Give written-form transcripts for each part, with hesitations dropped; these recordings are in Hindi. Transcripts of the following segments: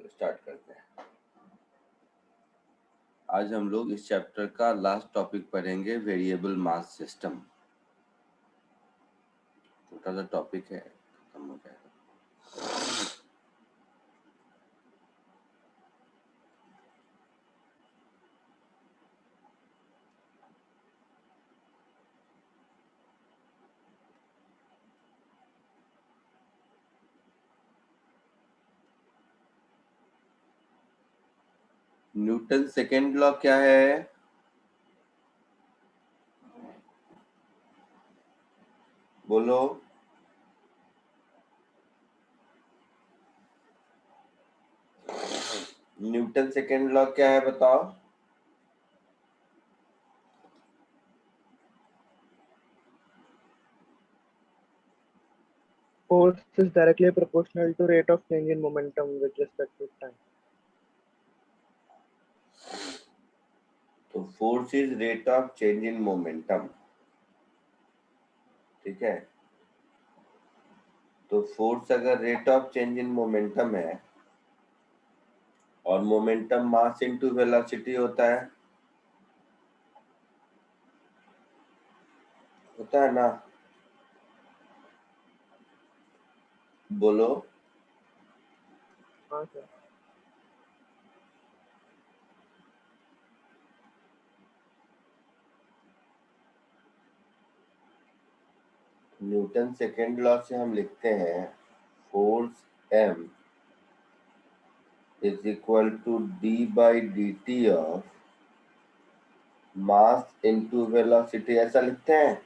स्टार्ट करते हैं। आज हम लोग इस चैप्टर का लास्ट टॉपिक पढ़ेंगे, वेरिएबल मास सिस्टम। छोटा सा टॉपिक है, खत्म हो जाएगा। न्यूटन सेकेंड लॉ क्या है? बोलो। न्यूटन सेकेंड लॉ क्या है, बताओ। Force is directly proportional to rate of change in momentum with respect to time. तो force is rate of change in momentum, ठीक है। तो फोर्स अगर rate of change in momentum है और मोमेंटम मास इनटू वेलोसिटी होता है ना, बोलो। हाँ सर। न्यूटन सेकेंड लॉ से हम लिखते हैं force m is equal to d by dt of mass into velocity, ऐसा लिखते हैं।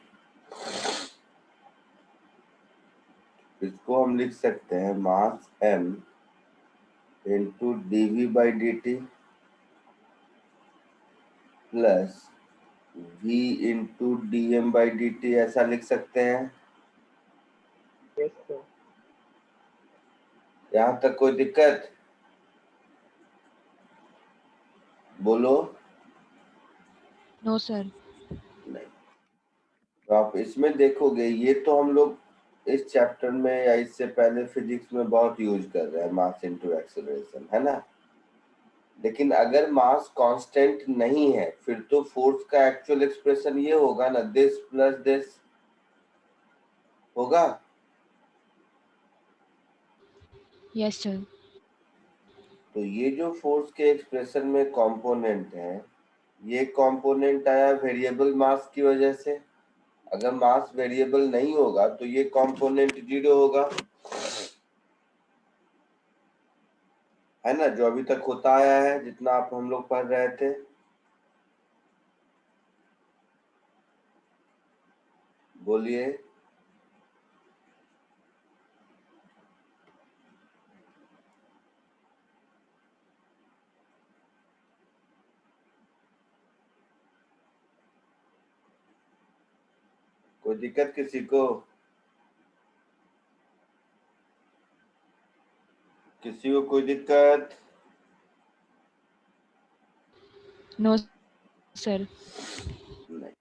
इसको हम लिख सकते हैं मास m into dv by dt plus v into dm by dt, ऐसा लिख सकते हैं। Yes sir. यहाँ तक कोई दिक्कत? बोलो। No sir. नहीं। तो आप इसमें देखोगे, ये तो हम लोग इस चैप्टर में या इससे पहले फिजिक्स में बहुत यूज कर रहे हैं, मास इनटू एक्सेलरेशन, है ना। लेकिन अगर मास कांस्टेंट नहीं है फिर तो फोर्स का एक्चुअल एक्सप्रेशन ये होगा ना, दिस प्लस दिस होगा। Yes sir. तो ये जो फोर्स के एक्सप्रेशन में कंपोनेंट है, ये कंपोनेंट आया वेरिएबल मास की वजह से। अगर मास वेरिएबल नहीं होगा तो ये कंपोनेंट जीरो होगा, है ना, जो अभी तक होता आया है, जितना आप हम लोग पढ़ रहे थे। बोलिए। कोई दिक्कत किसी को? किसी को कोई दिक्कत? No sir. नहीं।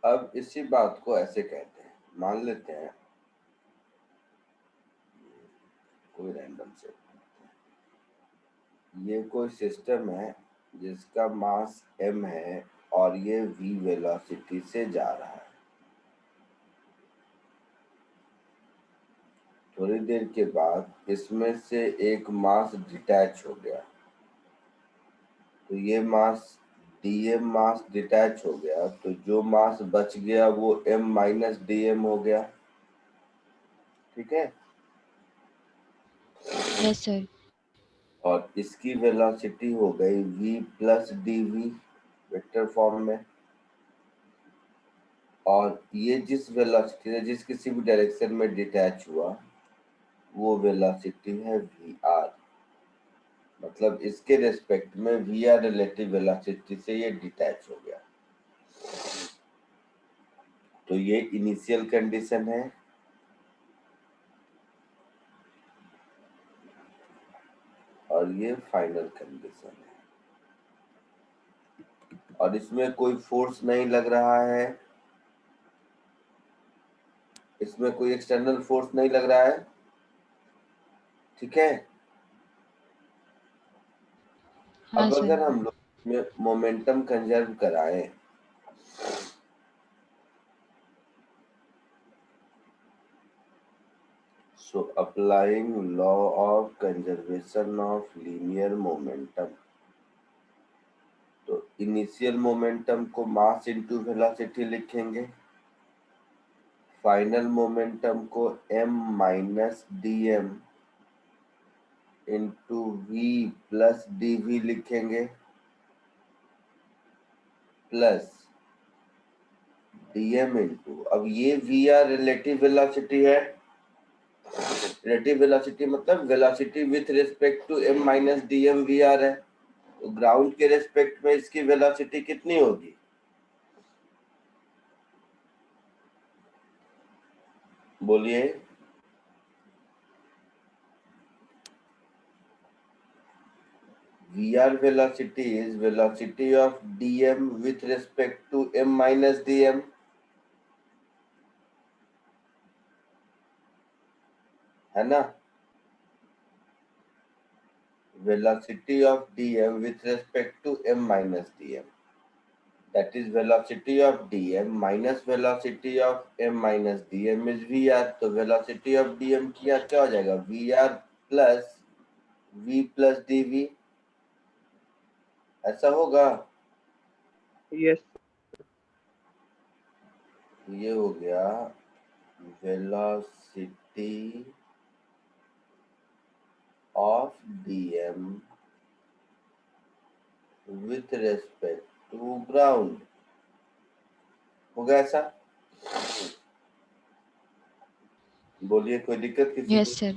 अब इसी बात को ऐसे कहते हैं, मान लेते हैं कोई रैंडम से, ये कोई सिस्टम है जिसका मास m है और ये v वेलोसिटी से जा रहा है। थोड़ी देर के बाद इसमें से एक मास डिटैच हो गया, तो ये मास dm मास डिटैच हो गया, तो जो मास बच गया वो m माइनस dm हो गया, ठीक है। Yes sir. और इसकी वेलोसिटी हो गई v plus dv vector form में, और ये जिस वेलोसिटी से जिस किसी भी डायरेक्शन में डिटैच हुआ वो वेलोसिटी है vr। मतलब इसके रेस्पेक्ट में vr रिलेटिव वेलोसिटी से ये डिटैच हो गया। तो ये इनिशियल कंडीशन है, और ये फाइनल कंडीशन है। और इसमें कोई फोर्स नहीं लग रहा है, इसमें कोई एक्सटर्नल फोर्स नहीं लग रहा है। ठीक है। हाँ अब अगर सर। हम लोग मोमेंटम कंजर्व कराएं, so applying law of conservation of linear momentum, तो इनिशियल मोमेंटम को मास इनटू वेलोसिटी लिखेंगे, फाइनल मोमेंटम को m minus D M into we plus D V लिखेंगे, प्लस dm इंटू, अब ये वी आर रिलेटिव वेलोसिटी है, रिलेटिव वेलोसिटी मतलब velocity with respect to m minus D M V R है, तो ग्राउंड के रिस्पेक्ट में इसकी वेलोसिटी कितनी होगी? बोलिए। VR velocity is velocity of dm with respect to m minus dm, है ना? Velocity of dm with respect to m minus dm, that is velocity of dm minus velocity of m minus dm is vr, तो velocity of dm किया क्या हो जाएगा? vr plus v plus dv, ऐसा होगा। Yes. ये हो गया velocity of dm with respect to ground, होगा ऐसा? बोलिए, कोई दिक्कत किसी यस को? सर।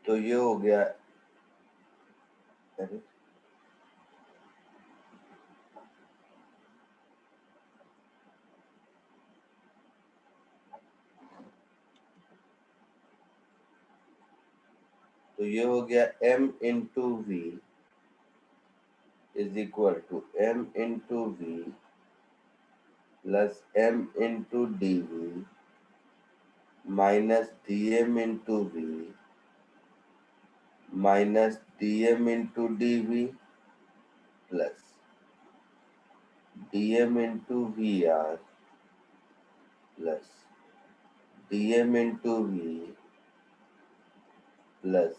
तो ये हो गया, अरे तो ये हो गया m into V is equal to m into we plus m into D we minus D M into we minus D M into D we plus D M into V R plus D M into we plus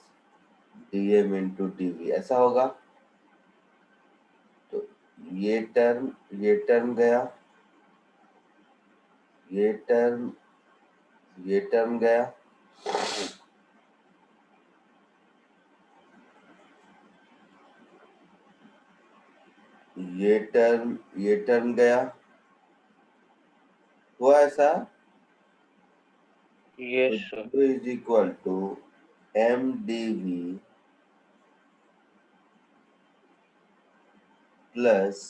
D M into D we, ऐसा होगा। तो ये टर्म गया, ये टर्म गया, ये टर्म गया, हुआ ऐसा? Yes, sir. तो is equal to M D we plus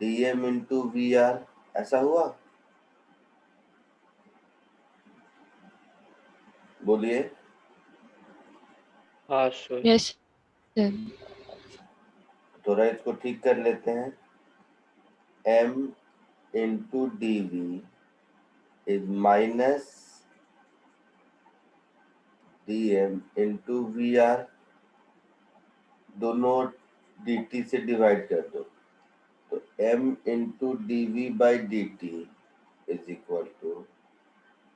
D M into V R, ऐसा हुआ? बोलिए। हाँ सर। Yes sir. थोड़ा इसको ठीक कर लेते हैं। m into D we is minus D M into V R, दोनों dt से डिवाइड कर दो, तो m into D we by D T is equal to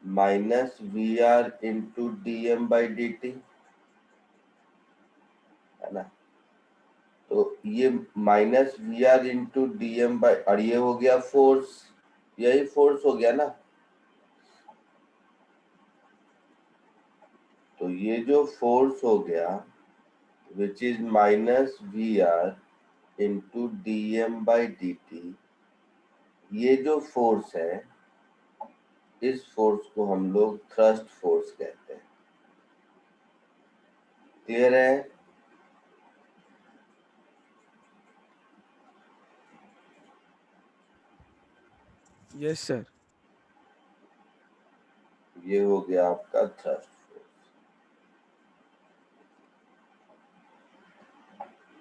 minus we are into D M by D T, है ना? तो ये minus we are into D M by, और ये हो गया फोर्स, यही फोर्स हो गया ना? तो ये जो फोर्स हो गया which is minus we are into D M by D T, ये जो फोर्स है, इस फोर्स को हम लोग थ्रस्ट फोर्स कहते हैं। क्लियर है? Yes sir. ये हो गया आपका थ्रस्ट फोर्स।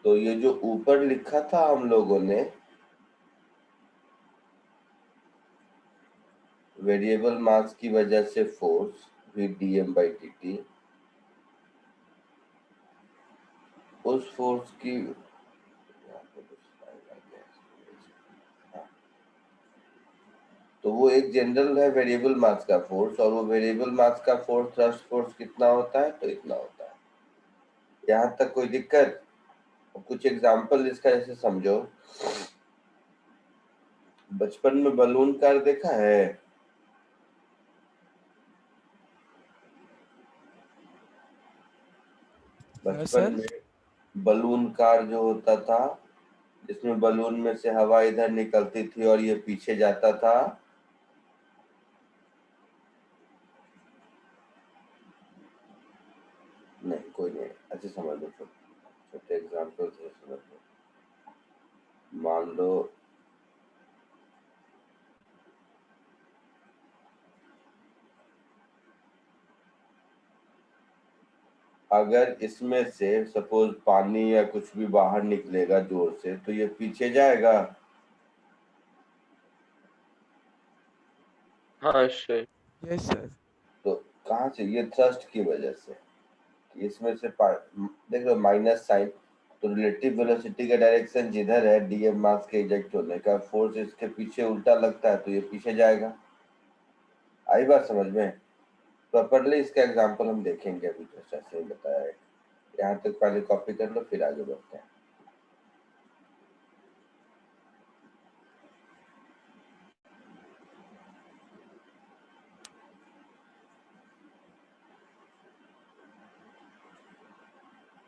तो ये जो ऊपर लिखा था हम लोगों ने वेरिएबल मास की वजह से force, V dm by dt, उस फोर्स की तो वो एक जनरल है वेरिएबल मास का फोर्स, और वो वेरिएबल मास का फोर्स थ्रस्ट फोर्स कितना होता है, तो इतना होता है। यहाँ तक कोई दिक्कत? कुछ एग्जांपल इसका जैसे समझो, बचपन में बलून कार देखा है? हाँ बचपन सर। में बलून कार जो होता था, जिसमें बलून में से हवा इधर निकलती थी और ये पीछे जाता था। नहीं, कोई नहीं, अच्छे समझ लो, छोटे एग्जाम्पल से समझ लो। मान लो अगर इसमें से सपोज पानी या कुछ भी बाहर निकलेगा जोर से, तो ये पीछे जाएगा। हाँ सर। Yes sir. तो कहाँ से? ये थ्रस्ट की वजह से। इसमें से देख लो माइनस साइन, तो रिलेटिव वेलोसिटी का डायरेक्शन जिधर है, डीएम मास के इजेक्ट होने का, फोर्स इसके पीछे उल्टा लगता है, तो ये पीछे जाएगा। आई बात समझ में? प्रॉपरली इसका एग्जांपल हम देखेंगे, अभी जैसा सही बताया है। यहाँ तक पहले कॉपी कर लो, फिर आगे बढ़ते हैं।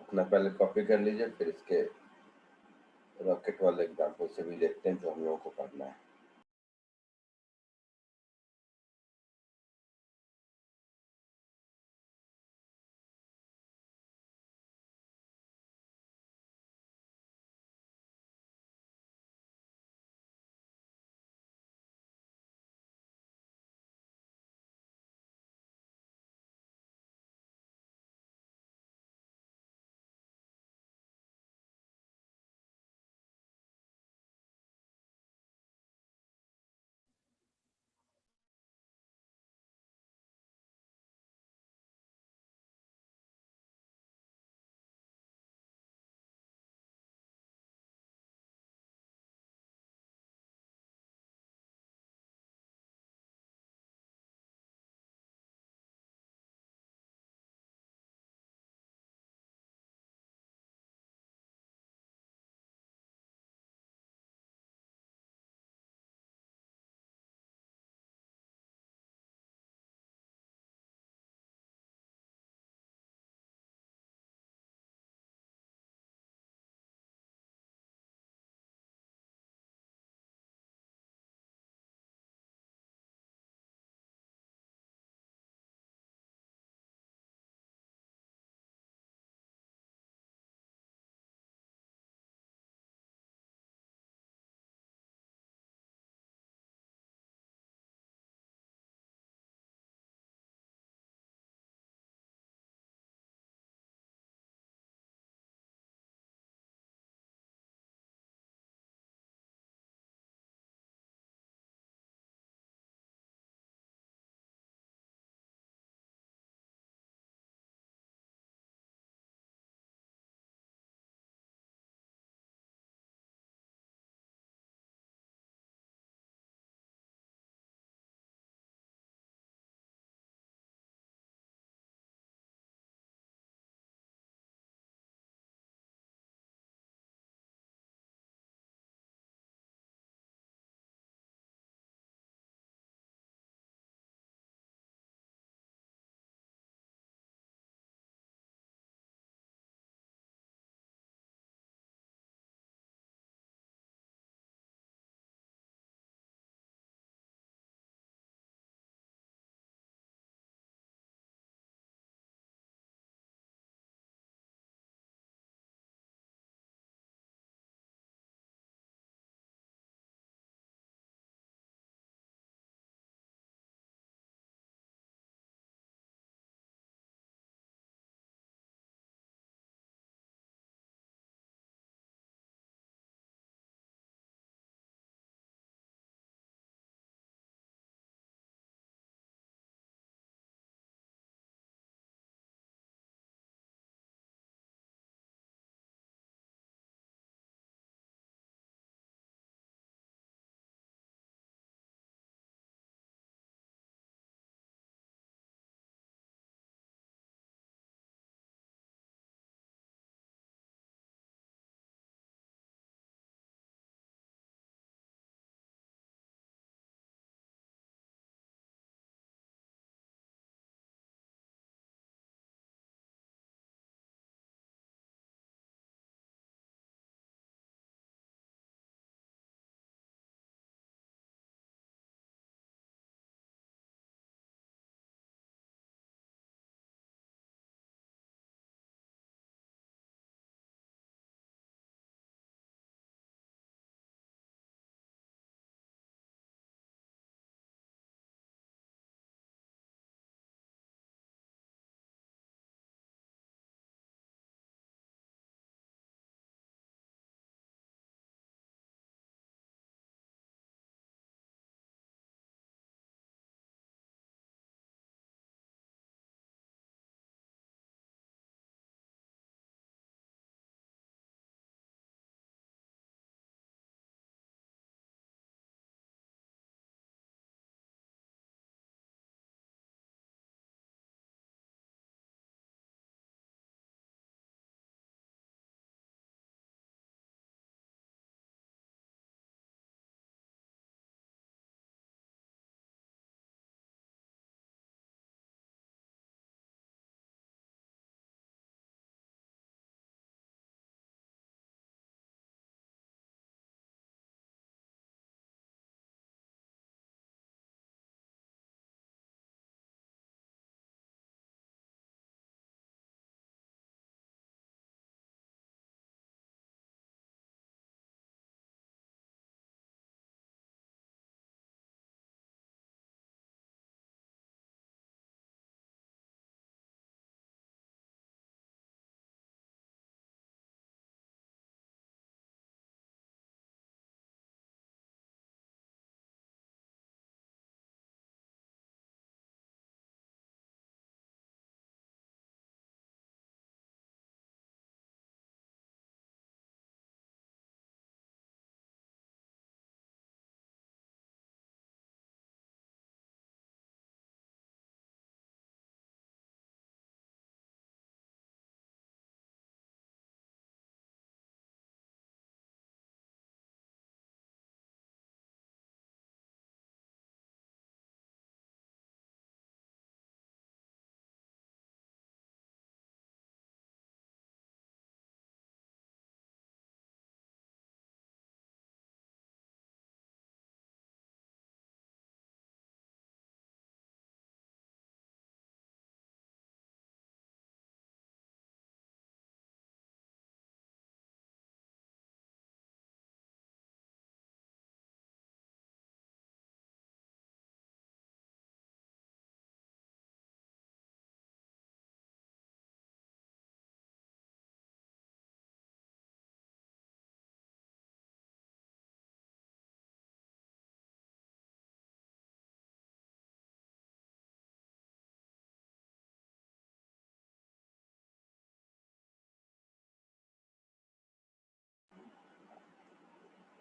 अपना पहले कॉपी कर लीजिए, फिर इसके रॉकेट वाले एग्जांपल से भी देखते हैं जो हम लोगों को पढ़ना है।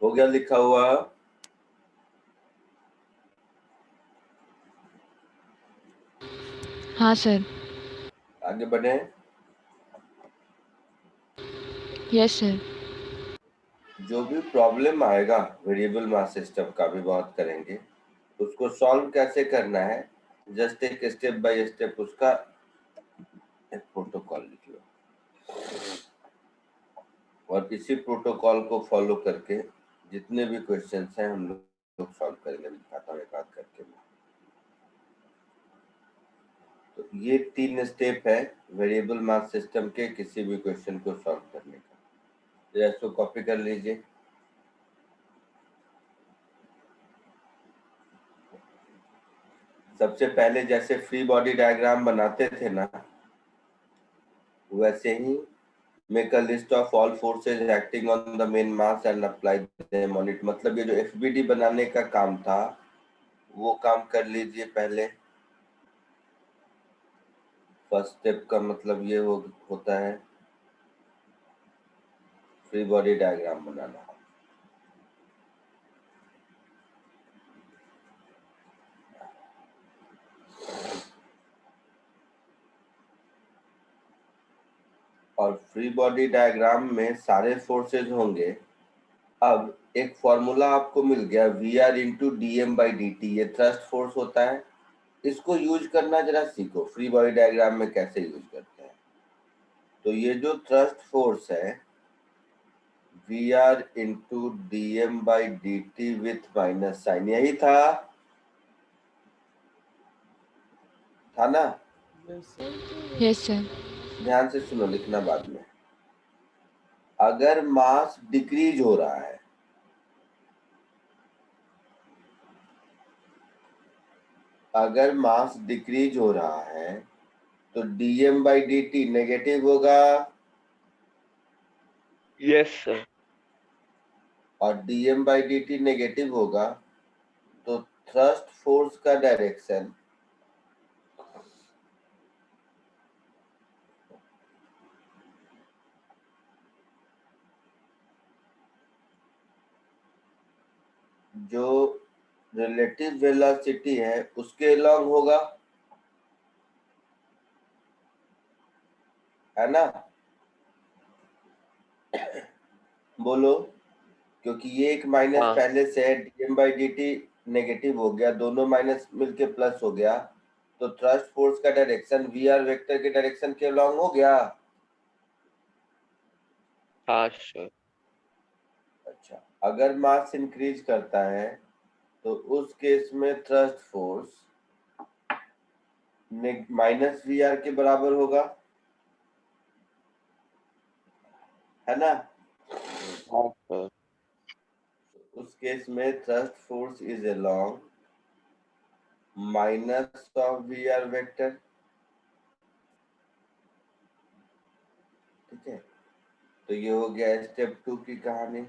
हो गया लिखा हुआ? हाँ सर। आगे बढ़े। Yes sir. जो भी प्रॉब्लम आएगा वेरिएबल मास सिस्टम का भी बात करेंगे, उसको सॉल्व कैसे करना है, जस्ट एक स्टेप बाय स्टेप उसका एक प्रोटोकॉल लिख लो और इसी प्रोटोकॉल को फॉलो करके जितने भी क्वेश्चंस हैं हम लोग सॉल्व करेंगे। दिखाता हूँ एक आध करके। तो ये 3 स्टेप है वेरिएबल मास सिस्टम के किसी भी क्वेश्चन को सॉल्व करने का। तो इसको कॉपी कर लीजिए। सबसे पहले जैसे फ्री बॉडी डायग्राम बनाते थे ना, वैसे ही make a list of all forces acting on the main mass and apply them on it. मतलब ये जो एफबीडी बनाने का काम था वो काम कर लीजिए पहले। फर्स्ट स्टेप का मतलब ये होता है फ्री बॉडी डायग्राम बनाना। और फ्री बॉडी डायग्राम में सारे फोर्सेज होंगे। अब एक फॉर्मूला आपको मिल गया we are into D M by D T, ये थ्रस्ट फोर्स होता है। इसको यूज करना जरा सीखो, फ्री बॉडी डायग्राम में कैसे यूज करते हैं। तो ये जो थ्रस्ट फोर्स है V are into D M by D T with minus sign, यही था ना? Yes sir. ध्यान से सुनो, लिखना बाद में। अगर मास डिक्रीज हो रहा है, अगर मास डिक्रीज हो रहा है तो dm by D T negative होगा। Yes sir. और dm by D T negative होगा तो थ्रस्ट फोर्स का डायरेक्शन जो रिलेटिव वेलोसिटी है उसके लॉन्ग होगा, है ना? बोलो, क्योंकि ये एक माइनस हाँ। पहले से है, dm by D T negative हो गया, दोनों माइनस मिलके प्लस हो गया, तो थ्रस्ट फोर्स का डायरेक्शन वी आर वेक्टर के डायरेक्शन के लॉन्ग हो गया। हाँ सर। अच्छा, अगर मास इंक्रीज करता है तो उस केस में thrust force minus we are के बराबर होगा, है ना? हाँ सर। उस केस में thrust force is along minus of V R vector. ठीक है, तो ये हो गया स्टेप 2 की कहानी।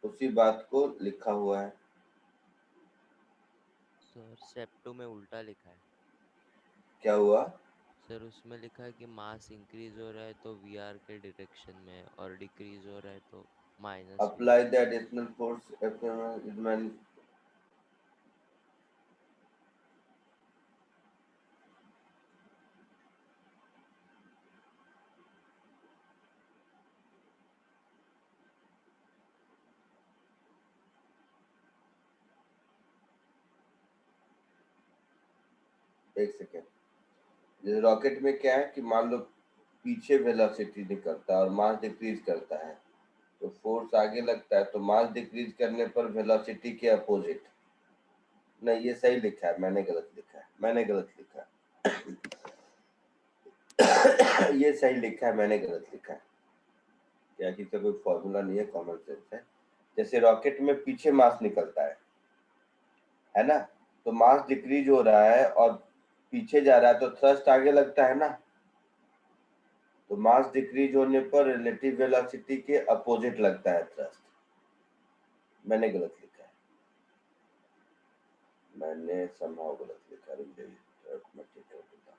उसी बात को लिखा हुआ है। सर स्टेप 2 में उल्टा लिखा है। क्या हुआ? सर उसमें लिखा है कि मास इंक्रीज हो रहा है तो वी आर के डायरेक्शन में और डिक्रीज हो रहा है तो minus V apply R. The additional force एक सेकेंड। जैसे रॉकेट में क्या है कि मान लो पीछे वेलोसिटी निकलता है और मास डिक्रीज करता है, तो फोर्स आगे लगता है, तो मास डिक्रीज करने पर वेलोसिटी के अपोजिट। नहीं, ये सही लिखा है, मैंने गलत लिखा है, मैंने गलत लिखा है। ये सही लिखा है, मैंने गलत लिखा है। क्या कि कोई फॉर्मूला नहीं है, कॉमन सेंस है। जैसे रॉकेट में पीछे मास निकलता है ना? तो मास डिक्रीज हो रहा है और पीछे जा रहा है तो थ्रस्ट आगे लगता है ना? तो मास डिक्रीज होने पर रिलेटिव वेलोसिटी के अपोजिट लगता है थ्रस्ट। मैंने गलत लिखा है, मैंने संभव गलत लिखा। रुक जाइए, मैं ठीक कर देता हूं।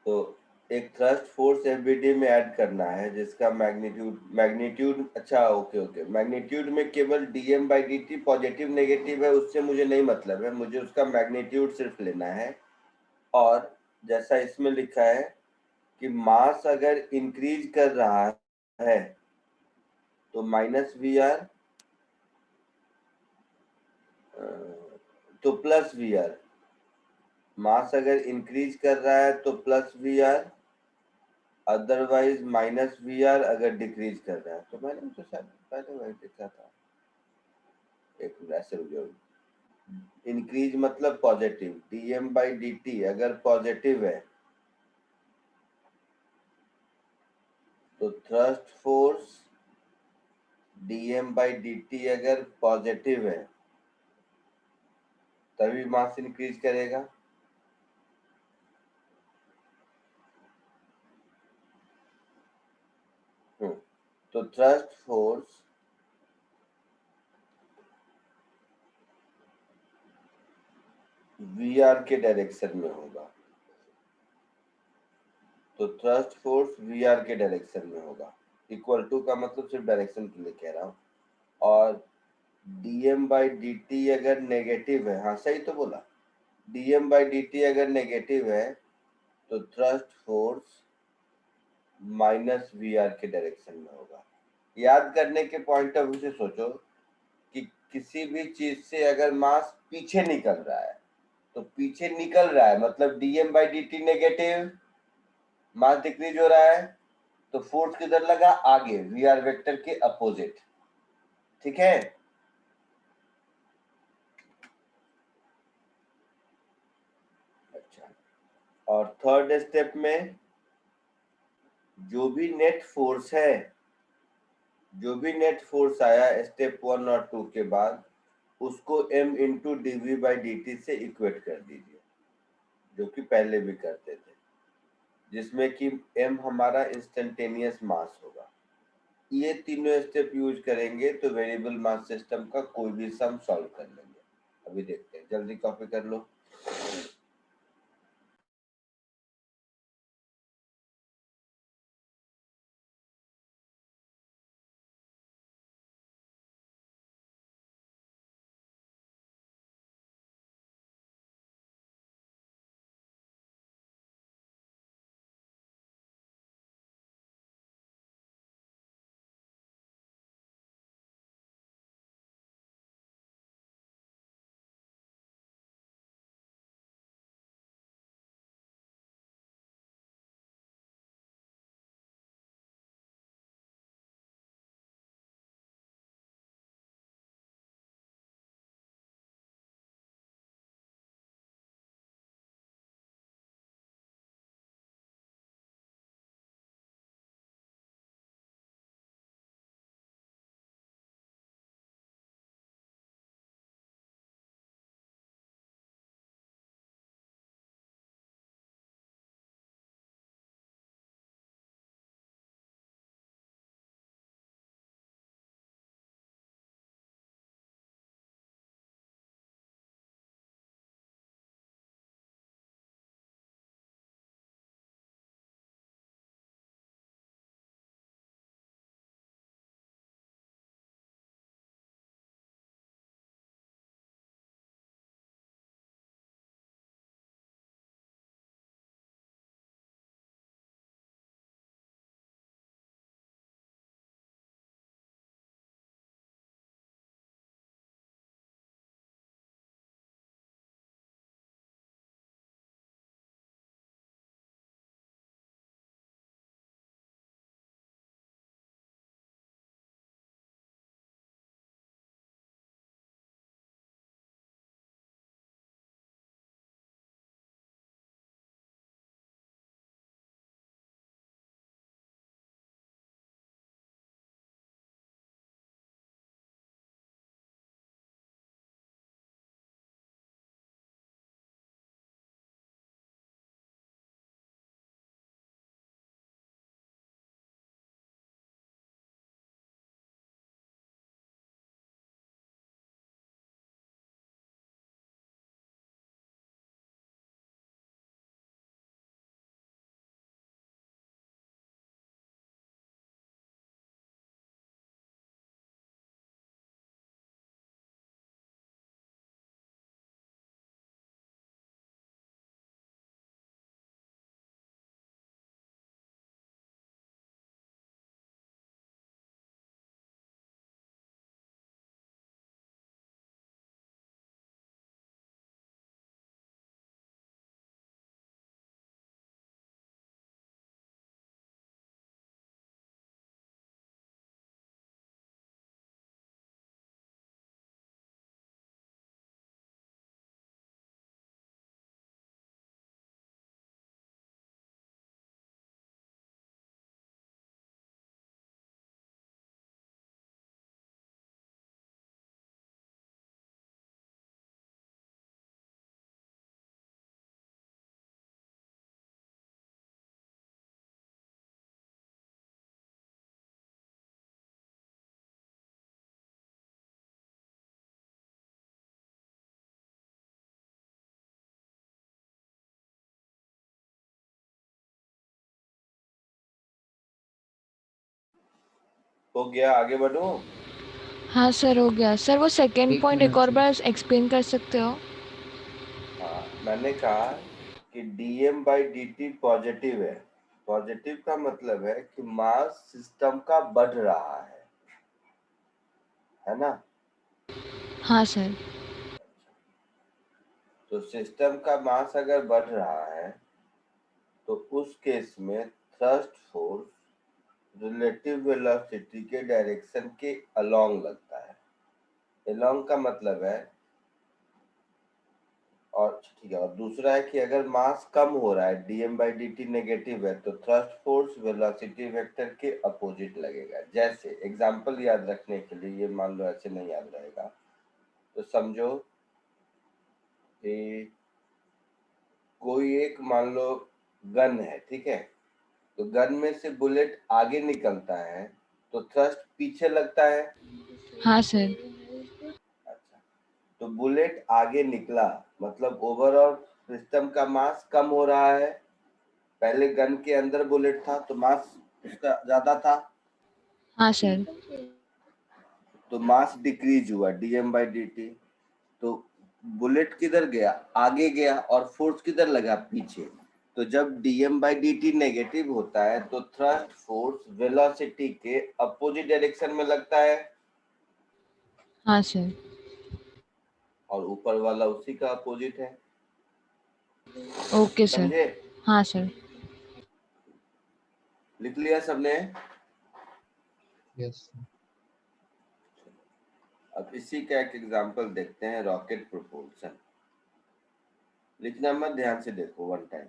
तो एक थ्रस्ट फोर्स एफबीडी में ऐड करना है जिसका मैग्नीट्यूड अच्छा ओके मैग्नीट्यूड में केवल dm by dt positive negative है, उससे मुझे नहीं मतलब है, मुझे उसका मैग्नीट्यूड सिर्फ लेना है। और जैसा इसमें लिखा है कि मास अगर इंक्रीज कर रहा है तो माइनस वी आर तो प्लस वी आर, मास अगर इंक्रीज कर रहा है तो plus V R, otherwise minus we R अगर डिक्रीज कर रहा है। तो मैंने तो शायद पहले वही लिखा था, एक मिनट ऐसे रुक, इंक्रीज मतलब पॉजिटिव, dm बाई dt अगर पॉजिटिव है तो thrust force dm by dt अगर पॉजिटिव है तभी मास इंक्रीज करेगा। तो थ्रस्ट फोर्स वी आर के डायरेक्शन में होगा, तो थ्रस्ट फोर्स वी आर के डायरेक्शन में होगा। इक्वल टू का मतलब सिर्फ डायरेक्शन के लिए कह रहा हूँ। और dm बाई dt अगर नेगेटिव है, हाँ सही तो बोला, dm बाई dt अगर नेगेटिव है तो thrust force minus we are के डायरेक्शन में होगा। याद करने के पॉइंट ऑफ व्यू से सोचो कि किसी भी चीज से अगर मास पीछे निकल रहा है तो पीछे निकल रहा है मतलब dm by dt negative, mass decrease हो रहा है तो फोर्स किधर लगा, आगे वी आर वेक्टर के अपोजिट। ठीक है, अच्छा। और थर्ड स्टेप में जो भी नेट फोर्स है, जो भी नेट फोर्स आया स्टेप 1 और 2 के बाद, उसको m into dv by dt से इक्वेट कर दीजिए, जो कि पहले भी करते थे, जिसमें कि m हमारा इंस्टेंटेनियस मास होगा। ये तीनों स्टेप यूज करेंगे तो वेरिएबल मास सिस्टम का कोई भी सम सॉल्व कर लेंगे। अभी देखते हैं, जल्दी कॉपी कर लो। हो गया, आगे बढ़ो। हाँ सर हो गया सर। वो सेकंड एक पॉइंट मिनट एक और सर। बार एक्सप्लेन कर सकते हो? हाँ, मैंने कहा कि dm/dt पॉजिटिव है। पॉजिटिव का मतलब है कि मास सिस्टम का बढ़ रहा है ना? हाँ सर। तो सिस्टम का मास अगर बढ़ रहा है तो उस केस में थ्रस्ट फोर्स रिलेटिव वेलोसिटी के डायरेक्शन के अलोंग लगता है। अलोंग का मतलब है, और ठीक है, और दूसरा है कि अगर मास कम हो रहा है, dm/dt नेगेटिव है, तो थ्रस्ट फोर्स वेलोसिटी वेक्टर के अपोजिट लगेगा। जैसे एग्जांपल याद रखने के लिए, ये मान लो ऐसे नहीं याद रहेगा तो समझो कि कोई एक मान लो गन है, ठीक है, तो गन में से बुलेट आगे निकलता है तो थ्रस्ट पीछे लगता है। हाँ सर। अच्छा, तो बुलेट आगे निकला मतलब ओवरऑल सिस्टम का मास कम हो रहा है। पहले गन के अंदर बुलेट था तो मास उसका ज्यादा था, हाँ सर। तो मास डिक्रीज हुआ dm/dt। तो बुलेट किधर गया? आगे गया, और फोर्स किधर लगा? पीछे। तो जब dm/dt नेगेटिव होता है तो थ्रस्ट फोर्स वेलोसिटी के अपोजिट डायरेक्शन में लगता है, हाँ सर। और ऊपर वाला उसी का अपोजिट है। Okay sir. समझे? हाँ सर। लिख लिया सबने? यस। अब इसी का एक एग्जांपल देखते हैं, रॉकेट प्रोपल्शन। लिखना मत, ध्यान से देखो वन टाइम।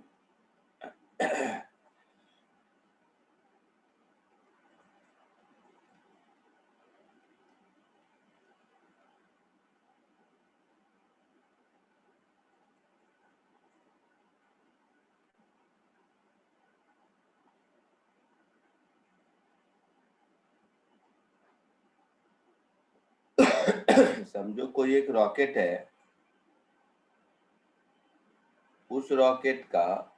समझो कोई एक रॉकेट है, उस रॉकेट का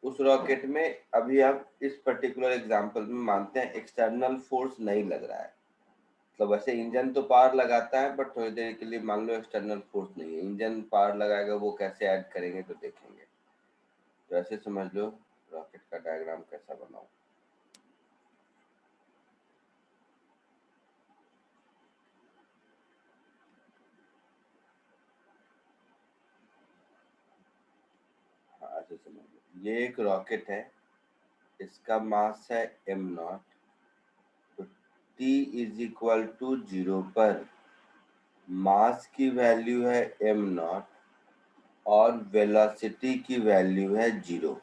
उस रॉकेट में अभी आप इस पर्टिकुलर एग्जांपल में मानते हैं एक्सटर्नल फोर्स नहीं लग रहा है। मतलब वैसे इंजन तो पावर लगाता है, बट थोड़ी देर के लिए मान लो एक्सटर्नल फोर्स नहीं है, इंजन पावर लगाएगा, वो कैसे ऐड करेंगे तो देखेंगे। तो ऐसे समझ लो रॉकेट का डायग्राम कैसा बनाओ। हाँ, ऐसे समझ लो ये एक रॉकेट है, इसका मास है m0। तो t इज इक्वल टू 0 पर मास की वैल्यू है m0 और वेलोसिटी की वैल्यू है 0।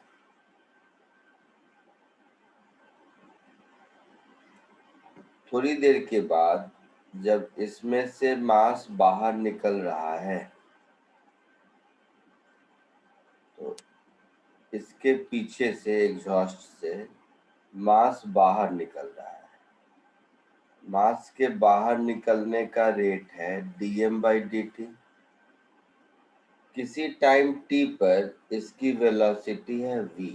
थोड़ी देर के बाद जब इसमें से मास बाहर निकल रहा है तो इसके पीछे से एग्जॉस्ट से मास बाहर निकल रहा है। मास के बाहर निकलने का रेट है dm/dt। किसी टाइम t पर इसकी वेलोसिटी है v।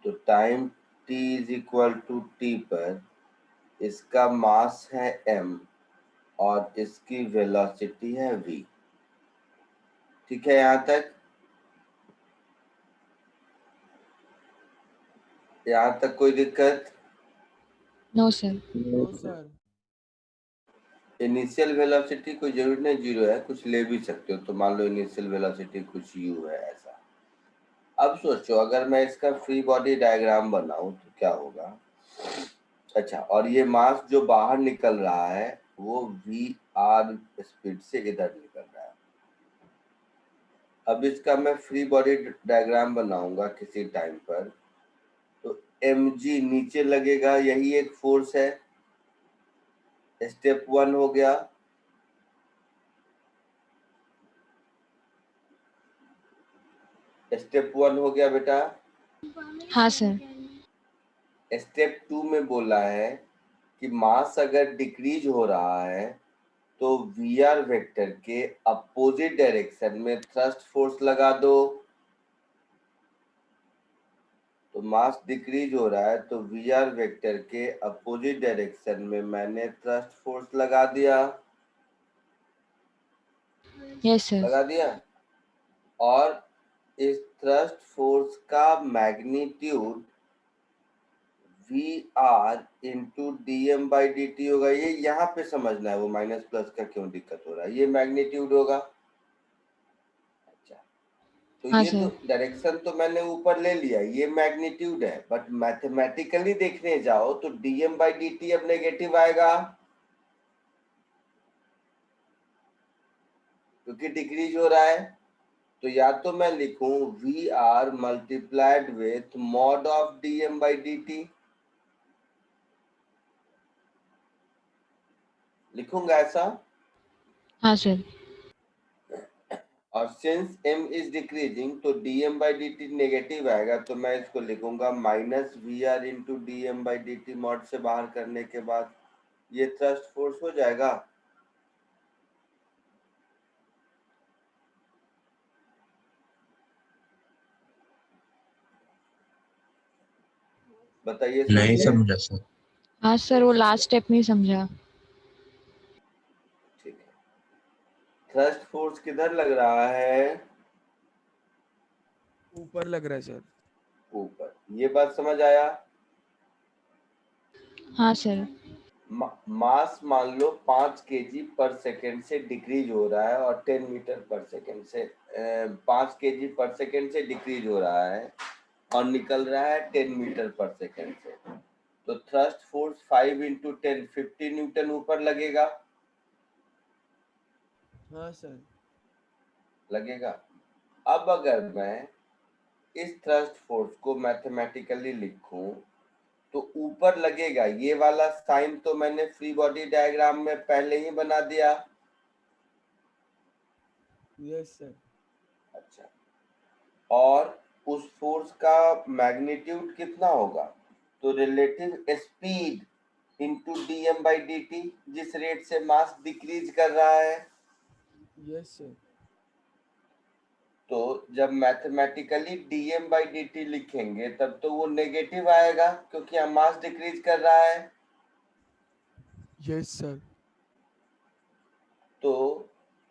तो time t is equal to t पर इसका मास है m और इसकी वेलोसिटी है v। ठीक है यहाँ तक? यहाँ तक कोई दिक्कत? No sir. No sir. Initial velocity कोई जरूरी नहीं 0 है, कुछ ले भी सकते हो। तो मान लो इनिशियल वेलोसिटी कुछ u है ऐसा। अब सोचो अगर मैं इसका फ्री बॉडी डायग्राम बनाऊं तो क्या होगा? अच्छा, और ये मास जो बाहर निकल रहा है वो v/r स्पीड से इधर निकल रहा है। अब इसका मैं फ्री बॉडी डायग्राम बनाऊंगा किसी टाइम पर, तो mg नीचे लगेगा, यही एक फोर्स है। स्टेप 1 हो गया। स्टेप 1 हो गया बेटा। हाँ सर। स्टेप 2 में बोला है कि मास अगर डिक्रीज हो रहा है तो वी आर वेक्टर के अपोजिट डायरेक्शन में थ्रस्ट फोर्स लगा दो। तो मास डिक्रीज हो रहा है, तो वी आर वेक्टर के अपोजिट डायरेक्शन में मैंने थ्रस्ट फोर्स लगा दिया, Yes, sir. लगा दिया। और इस थ्रस्ट फोर्स का magnitude V are into D M by D T होगा। ये यहाँ पे समझना है वो माइनस प्लस का क्यों दिक्कत हो रहा है। ये मैग्नीट्यूड होगा। अच्छा, तो हाँ ये तो सर। डायरेक्शन तो मैंने ऊपर ले लिया, ये मैग्नीट्यूड है, बट मैथमेटिकली देखने जाओ तो D M by D T अब नेगेटिव आएगा क्योंकि डिक्रीज हो रहा है। तो या तो मैं लिखूं v r multiplied with mod of d M by D t, लिखूंगा ऐसा। हाँ सर। और सिंस m इज डिक्रीजिंग तो dm by D T negative आएगा, तो मैं इसको लिखूंगा minus we are into D M by D t. Mod से बाहर करने के बाद ये थ्रस्ट फोर्स हो जाएगा। बताइए नहीं समझे? समझा सर। हाँ सर, वो लास्ट स्टेप नहीं समझा। ठीक है, थ्रस्ट फोर्स किधर लग रहा है? ऊपर लग रहा है सर। ऊपर। ये बात समझ आया? हाँ सर। मास मान लो 5 केजी पर सेकेंड से डिक्रीज हो रहा है और 10 मीटर पर सेकेंड से 5 केजी पर सेकेंड से डिक्रीज हो रहा है और निकल रहा है 10 मीटर पर सेकेंड से। तो थ्रस्ट फोर्स 5 इंटू 10 50 न्यूटन ऊपर लगेगा, हाँ सर। लगेगा। अब अगर मैं इस थ्रस्ट फोर्स को मैथमेटिकली लिखूं तो ऊपर लगेगा। ये वाला साइन तो मैंने फ्री बॉडी डायग्राम में पहले ही बना दिया। Yes sir. अच्छा, और उस फोर्स का मैग्नीट्यूड कितना होगा? तो relative speed into D M by D t, जिस रेट से मास डिक्रीज कर रहा है। Yes sir. तो जब mathematically d M by D t लिखेंगे तब तो वो नेगेटिव आएगा क्योंकि हम मास डिक्रीज कर रहा है। Yes sir. तो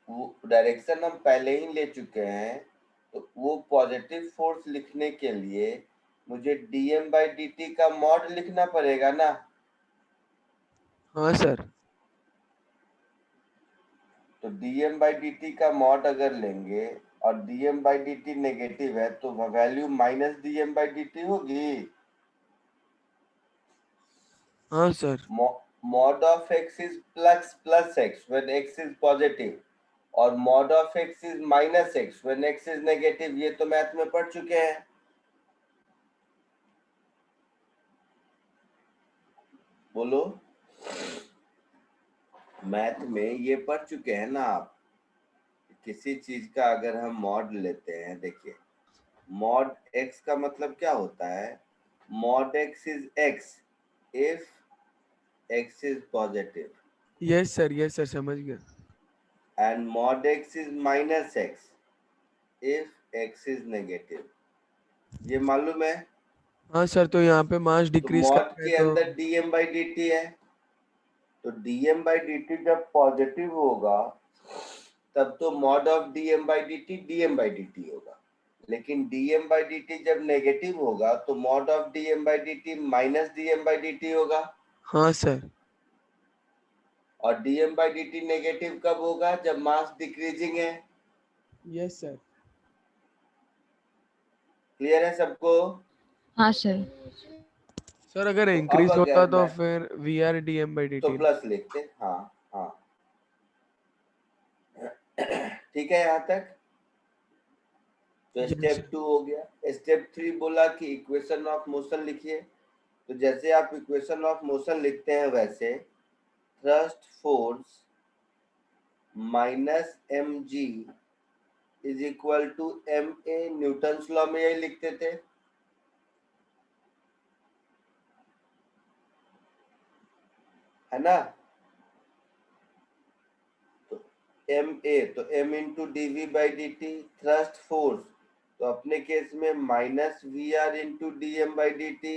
वो डायरेक्शन हम पहले ही ले चुके हैं, तो वो पॉजिटिव फोर्स लिखने के लिए मुझे D M by D T का मॉड लिखना पड़ेगा ना। हाँ सर। तो dm बाई डी टी का मॉड अगर लेंगे और dm by D T negative है तो value minus dm by D T होगी। हाँ सर। Mod of x is plus plus x when x is positive और mod of x is minus x when x is negative. ये तो मैथ में पढ़ चुके हैं। बोलो, मैथ में ये पढ़ चुके हैं ना आप? किसी चीज का अगर हम मॉड लेते हैं, देखिए मॉड x का मतलब क्या होता है? Mod x is x if x is positive yes sir समझ गया। and mod x is minus x if x is negative। ये मालूम है? हाँ सर, तो यहाँ पे मास तो डिक्रीज कर मॉड रहा है के तो अंदर dm बाई dt है, तो dm बाई dt जब पॉजिटिव होगा तब तो mod of dm by dt dm by dt होगा। लेकिन dm बाई dt जब नेगेटिव होगा तो mod of dm by dt minus dm by dt होगा। हाँ सर। और dm बाई dt नेगेटिव कब होगा? जब मास डिक्रीजिंग है। Yes sir. क्लियर है सबको? हाँ सर। सर अगर तो अब इंक्रीज होता अगर तो मैं फिर v r d M by d तो टी। प्लस लिखते। हाँ हाँ, ठीक है यहाँ तक। तो यस स्टेप सर। 2 हो गया। स्टेप 3 बोला कि इक्वेशन ऑफ मोशन लिखिए। तो जैसे आप इक्वेशन ऑफ मोशन लिखते हैं वैसे thrust force minus m g is equal to m a, Newton's law में यही लिखते थे। है ना? तो एम ए तो m into D we by D t, thrust force तो अपने केस में minus we are into D M by D t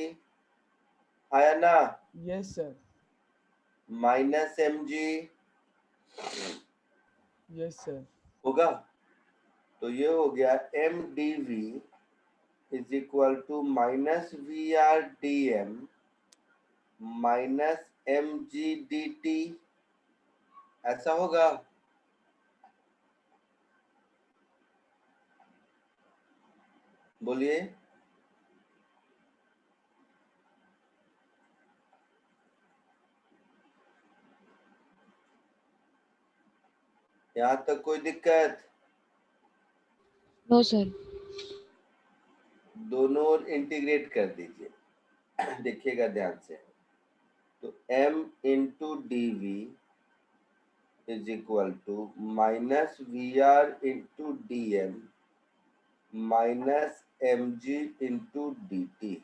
आया ना, Yes, sir. Minus m g Yes, sir. होगा। तो ये हो गया m D we is equal to minus we r d m minus m g d t, ऐसा होगा। बोलिए। यहाँ तक कोई दिक्कत? No sir. दोनों ओर इंटीग्रेट कर दीजिए। देखिएगा ध्यान से। तो m into D we is equal to minus we are into D m minus m g into d t.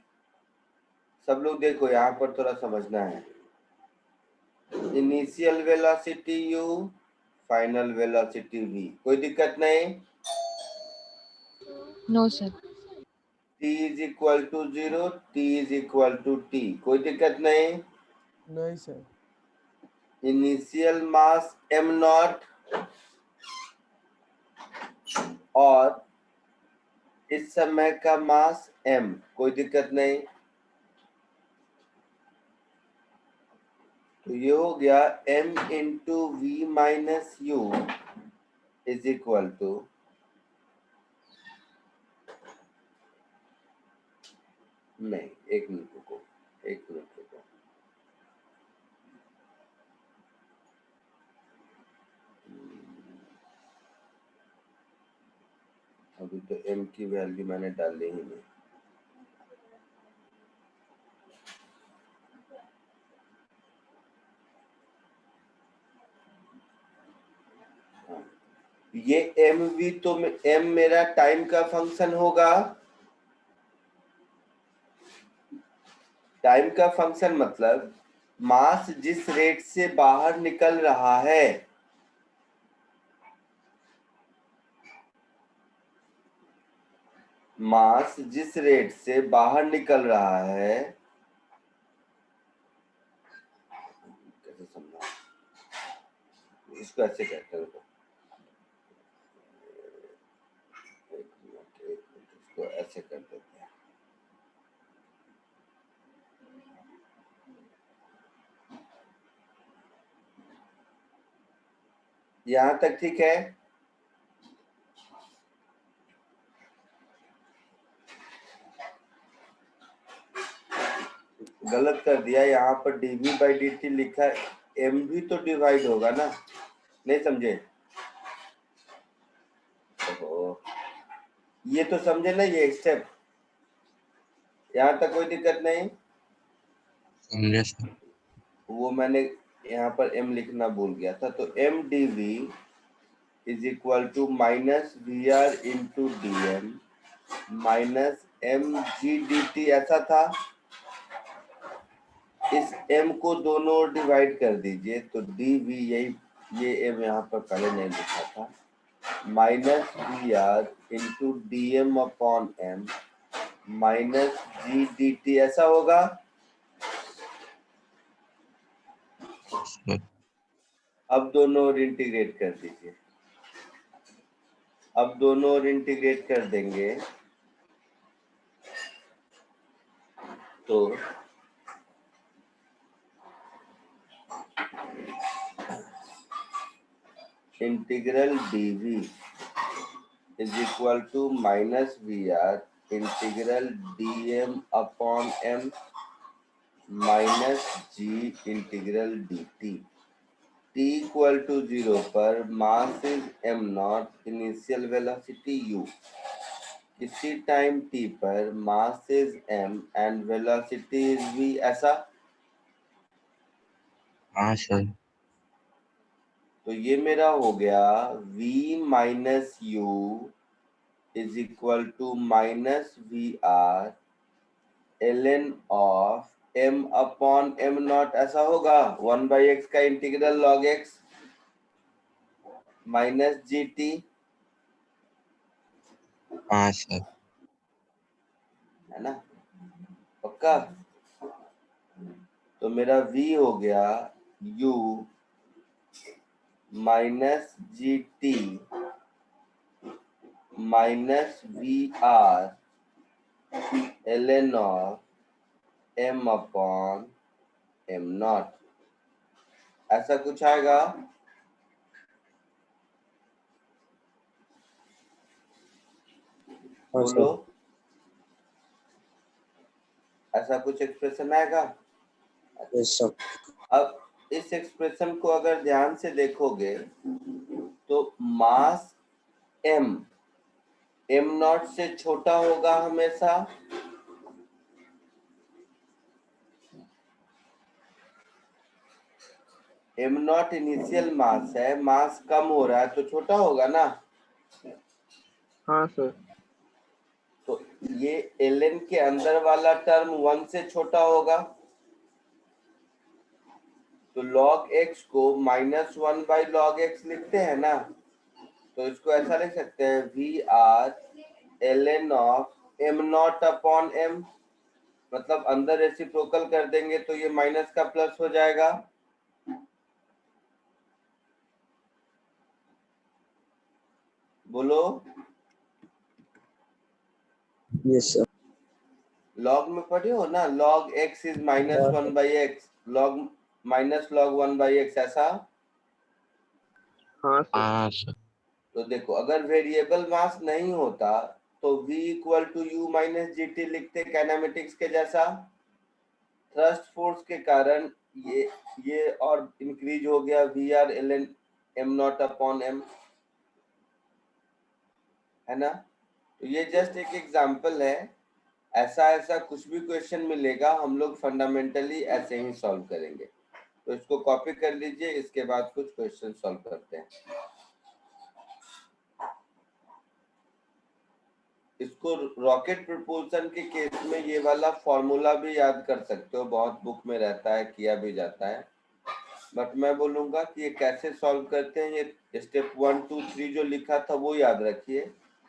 सब लोग देखो, यहाँ पर थोड़ा समझना है। Initial velocity u, final velocity v, कोई दिक्कत नहीं। No sir. t is equal to 0, t is equal to t, कोई दिक्कत नहीं। नहीं sir. Initial mass m naught और इस समय का मास m, कोई दिक्कत नहीं। तो ये हो गया m into we minus u is equal to नहीं, एक मिनट रुको, एक मिनट रुको। अभी तो m की वैल्यू मैंने डाली ही नहीं। ये एम वी तो m मेरा टाइम का फंक्शन होगा। टाइम का फंक्शन मतलब मास जिस रेट से बाहर निकल रहा है, मास जिस रेट से बाहर निकल रहा है, कैसे समझा इसको, ऐसे कहते हैं। एक मिनट, इसको ऐसे कर देते हैं। यहाँ तक ठीक है? गलत कर दिया, यहाँ पर dv बाई dt लिखा है, m भी तो डिवाइड होगा ना, नहीं समझे? ये तो समझे ना ये स्टेप, यहाँ तक कोई दिक्कत नहीं। समझे सर। वो मैंने यहाँ पर m लिखना भूल गया था। तो m dv is equal to minus we are into D m minus m g d t, ऐसा था। इस m को दोनों ओर डिवाइड कर दीजिए तो dv, यही ये m यहाँ पर पहले नहीं लिखा था, minus we are into D m upon m minus g d t, ऐसा होगा। सर अब दोनों ओर इंटीग्रेट कर दीजिए। अब दोनों ओर इंटीग्रेट कर देंगे तो integral dv is equal to minus we r integral dm upon m minus g integral dt। t equal to 0 पर mass is m naught, initial velocity u। किसी टाइम t पर mass is m and velocity is v, ऐसा। हाँ सर। तो ये मेरा हो गया v minus u is equal to minus we r ln of m upon m naught, ऐसा होगा। 1/x का integral log x minus g t. हाँ सर। है ना, पक्का? तो मेरा v हो गया u minus g t minus we r ln of m upon m naught, ऐसा कुछ आएगा। हाँ बोलो, सर। ऐसा कुछ एक्सप्रेशन आएगा। Yes sir. अब इस एक्सप्रेशन को अगर ध्यान से देखोगे तो मास m m नॉट से छोटा होगा हमेशा, m नॉट इनिशियल मास है, मास कम हो रहा है तो छोटा होगा ना। हाँ सर। तो ये ln के अंदर वाला टर्म 1 से छोटा होगा, तो log x को -1/log x लिखते हैं ना, तो इसको ऐसा लिख सकते हैं v r ln of m naught upon m, मतलब अंदर रेसिप्रोकल कर देंगे तो ये माइनस का प्लस हो जाएगा। बोलो, यस सर। लॉग में पढ़े हो ना, log x is -1/x, log -log 1/x, ऐसा। हाँ सर। हाँ सर। तो देखो, अगर वेरिएबल मास नहीं होता तो v equal to u minus g t लिखते, काइनेमेटिक्स के जैसा। थ्रस्ट फोर्स के कारण ये और इंक्रीज हो गया we r ln m naught upon m, है ना। तो ये जस्ट एक एग्जांपल है, ऐसा कुछ भी क्वेश्चन मिलेगा हम लोग फंडामेंटली ऐसे ही सॉल्व करेंगे। तो इसको कॉपी कर लीजिए, इसके बाद कुछ क्वेश्चन सॉल्व करते हैं। इसको रॉकेट प्रपोल्सन के केस में ये वाला फॉर्मूला भी याद कर सकते हो, बहुत बुक में रहता है, किया भी जाता है, बट मैं बोलूंगा कि ये कैसे सॉल्व करते हैं, ये स्टेप 1 2 3 जो लिखा था वो याद रखिए,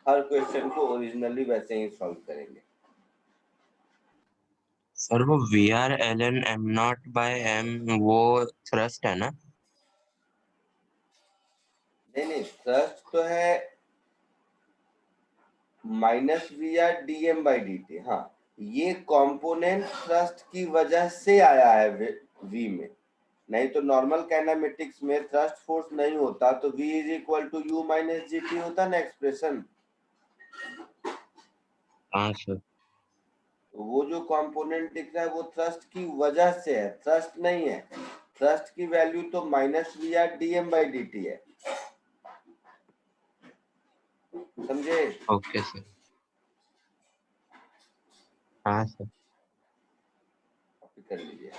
हर क्वेश्चन को ओरिजिनली वैसे ही सॉल्व करेंगे। सर वो v r l n m naught by m वो थ्रस्ट है ना? नहीं, थ्रस्ट तो है minus we r d M by D t. हाँ, ये कंपोनेंट थ्रस्ट की वजह से आया है वी में, नहीं तो नॉर्मल काइनेमेटिक्स में थ्रस्ट फोर्स नहीं होता तो v is equal to u minus g t होता ना एक्सप्रेशन। हाँ सर। तो वो जो कंपोनेंट दिख रहा है वो थ्रस्ट की वजह से है, थ्रस्ट नहीं है। थ्रस्ट की वैल्यू तो minus we r d M by D T है, समझे। Okay sir. हाँ सर। कॉपी कर लीजिए।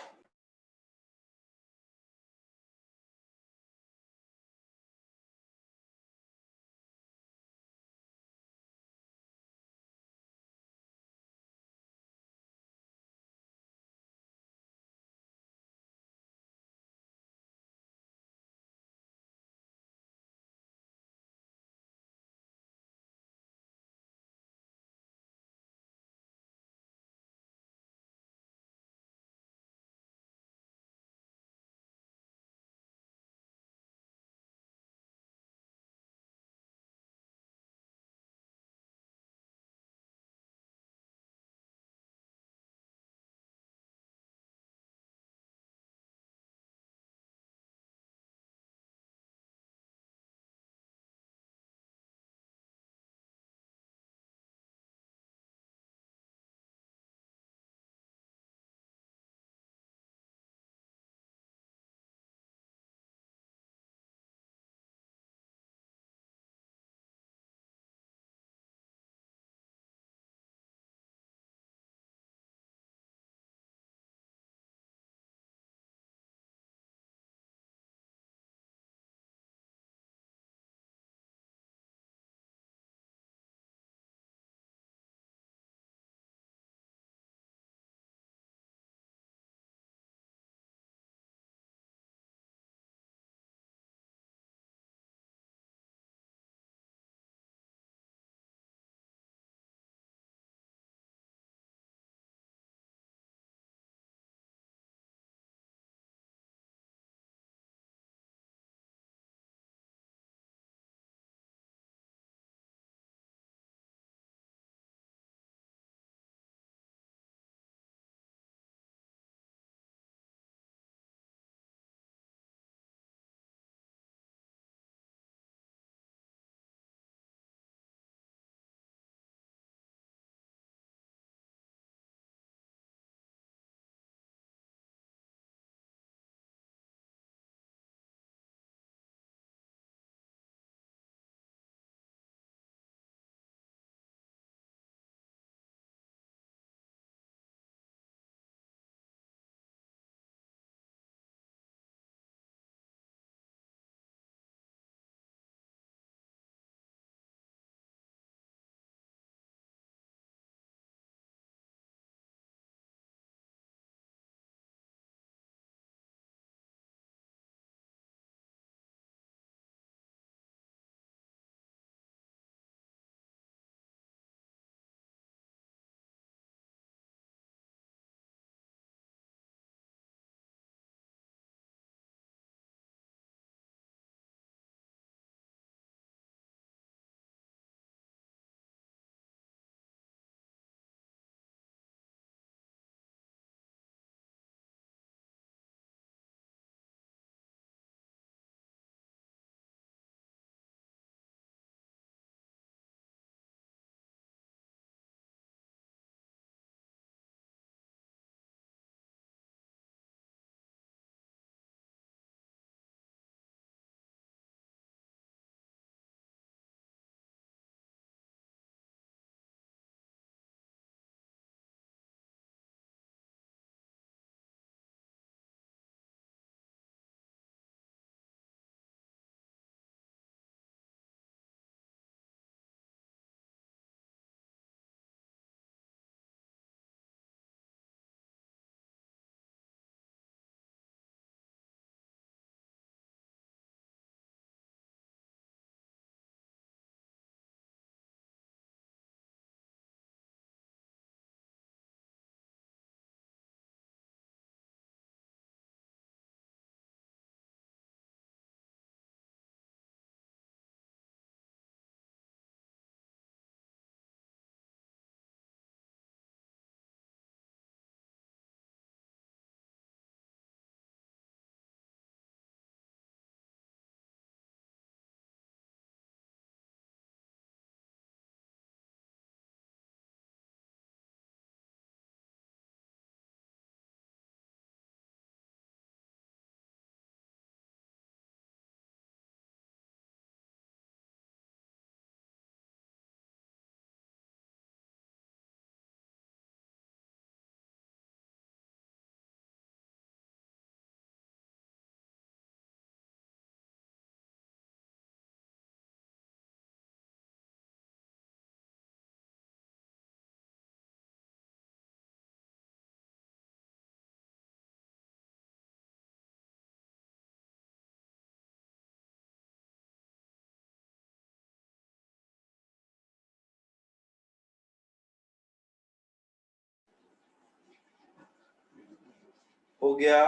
हो गया?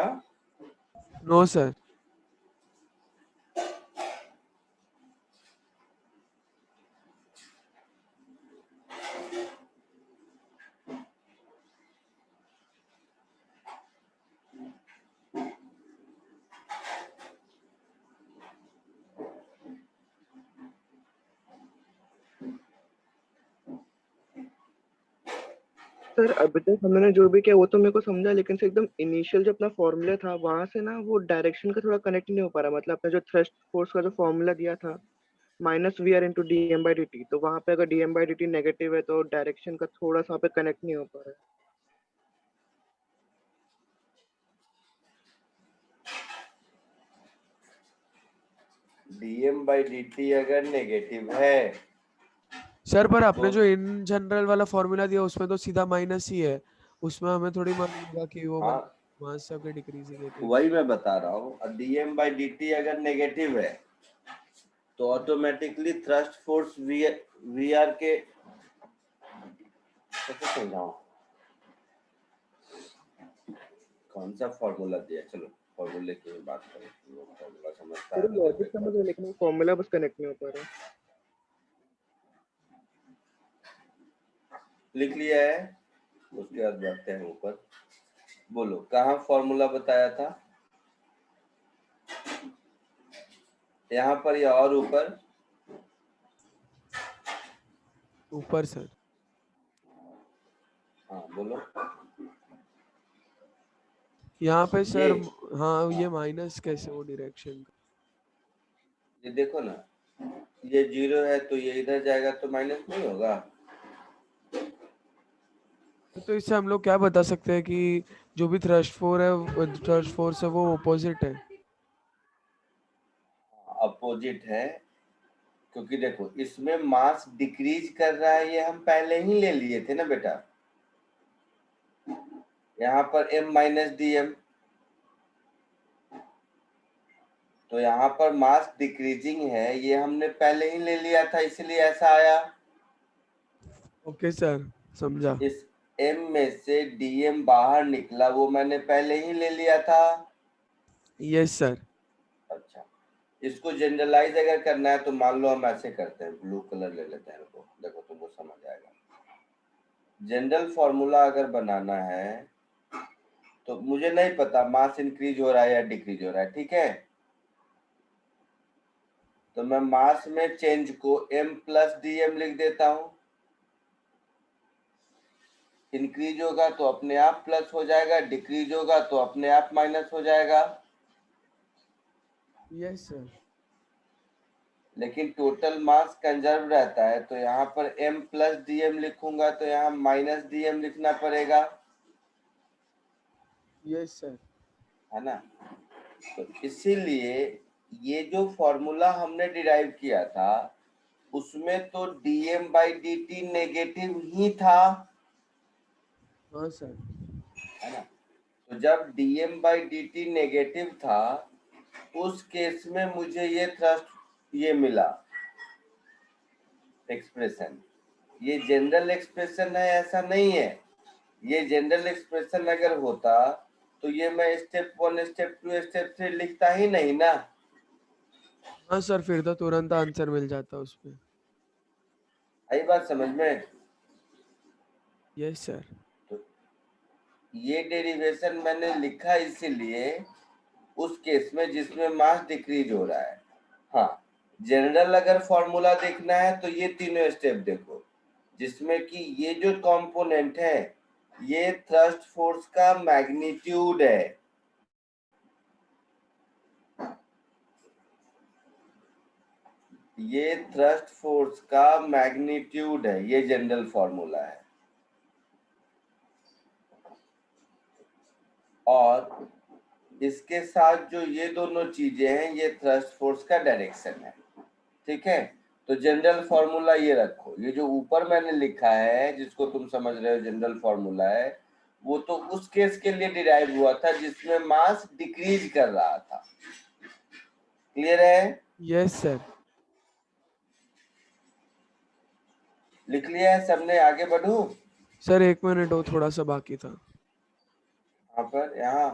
No sir. सर अभी तक हमने जो भी किया वो तो मेरे को समझा, लेकिन सर एकदम इनिशियल जो अपना फॉर्मूला था वहां से ना वो डायरेक्शन का थोड़ा कनेक्ट नहीं हो पा रहा। मतलब आपने जो थ्रस्ट फोर्स का जो फॉर्मूला दिया था minus we are into D M by D t, तो वहां पे अगर d M by D T negative है तो डायरेक्शन का थोड़ा सा वहाँ पे कनेक्ट नहीं हो पा रहा है। डीएम बाई dt अगर नेगेटिव है सर पर आपने तो जो इन जनरल वाला फॉर्मूला दिया उसमें तो सीधा माइनस ही है, उसमें हमें थोड़ी मालूम होगा कि वो हाँ मास से आपके डिक्रीजिंग है कि वही मैं बता रहा हूँ। डीएम बाई dt अगर नेगेटिव है तो automatically thrust force v are के कैसे समझाऊं, कौन सा फॉर्मूला दिया, चलो फॉर्मूले की बात करें। वो फॉर्मूला समझता है पूरा तो लॉजिक समझ रहे, लेकिन वो फॉर्मूला बस कनेक्ट नहीं हो पा रहा है। लिख लिया है, उसके बाद बढ़ते हैं ऊपर। बोलो कहाँ फॉर्मूला बताया था, यहाँ पर या और ऊपर? ऊपर सर। हाँ बोलो। यहाँ पे सर ये हाँ ये माइनस कैसे वो डायरेक्शन का? ये देखो ना, ये 0 है तो ये इधर जाएगा तो माइनस नहीं होगा। तो इससे हम लोग क्या बता सकते हैं कि जो भी थ्रस्ट फोर्स है वो ऑपोजिट है? अपोजिट है, क्योंकि देखो इसमें मास डिक्रीज कर रहा है, ये हम पहले ही ले लिए थे ना बेटा। यहाँ पर m माइनस डी एम, तो यहाँ पर मास डिक्रीजिंग है, ये हमने पहले ही ले लिया था इसलिए ऐसा आया। ओके सर समझा। इस m में से dm बाहर निकला, वो मैंने पहले ही ले लिया था। Yes sir. अच्छा, इसको जनरलाइज अगर करना है तो मान लो हम ऐसे करते हैं, ब्लू कलर ले लेते हैं, देखो तुमको समझ आएगा। जनरल फॉर्मूला अगर बनाना है तो मुझे नहीं पता मास इंक्रीज हो रहा है या डिक्रीज हो रहा है, ठीक है? तो मैं मास में चेंज को m प्लस dm लिख देता हूं। इंक्रीज होगा तो अपने आप प्लस हो जाएगा, डिक्रीज होगा तो अपने आप माइनस हो जाएगा। Yes sir. लेकिन टोटल मास कंजर्व रहता है, तो यहाँ पर m प्लस dm लिखूंगा तो यहाँ माइनस dm लिखना पड़ेगा, यस सर। है ना? तो इसीलिए ये जो फॉर्मूला हमने डिराइव किया था उसमें तो dm बाई dt नेगेटिव ही था, हाँ सर। है ना? तो जब dm बाई dt नेगेटिव था उस केस में मुझे ये थ्रस्ट ये मिला एक्सप्रेशन। ये जनरल एक्सप्रेशन है ऐसा नहीं है, ये जनरल एक्सप्रेशन अगर होता तो ये मैं स्टेप 1 स्टेप 2 स्टेप 3 लिखता ही नहीं ना। हाँ सर फिर तो तुरंत आंसर मिल जाता उस पे। आई बात समझ में? Yes sir. तो ये डेरिवेशन मैंने लिखा इसीलिए उस केस में जिसमें मास डिक्रीज हो रहा है। हाँ, जनरल अगर फॉर्मूला देखना है तो ये तीनों स्टेप देखो, जिसमें कि ये जो कंपोनेंट है ये थ्रस्ट फोर्स का मैग्नीट्यूड है। ये थ्रस्ट फोर्स का मैग्नीट्यूड है, ये जनरल फॉर्मूला है। और इसके साथ जो ये दोनों चीजें हैं ये थ्रस्ट फोर्स का डायरेक्शन है, ठीक है? तो जनरल फॉर्मूला ये रखो, ये जो ऊपर मैंने लिखा है जिसको तुम समझ रहे हो जनरल फॉर्मूला है, वो तो उस केस के लिए डिराइव हुआ था जिसमें मास डिक्रीज कर रहा था। क्लियर है? Yes sir. लिख लिया है सबने? आगे बढ़ूं? सर 1 मिनट और थोड़ा सा बाकी था। यहाँ पर यहाँ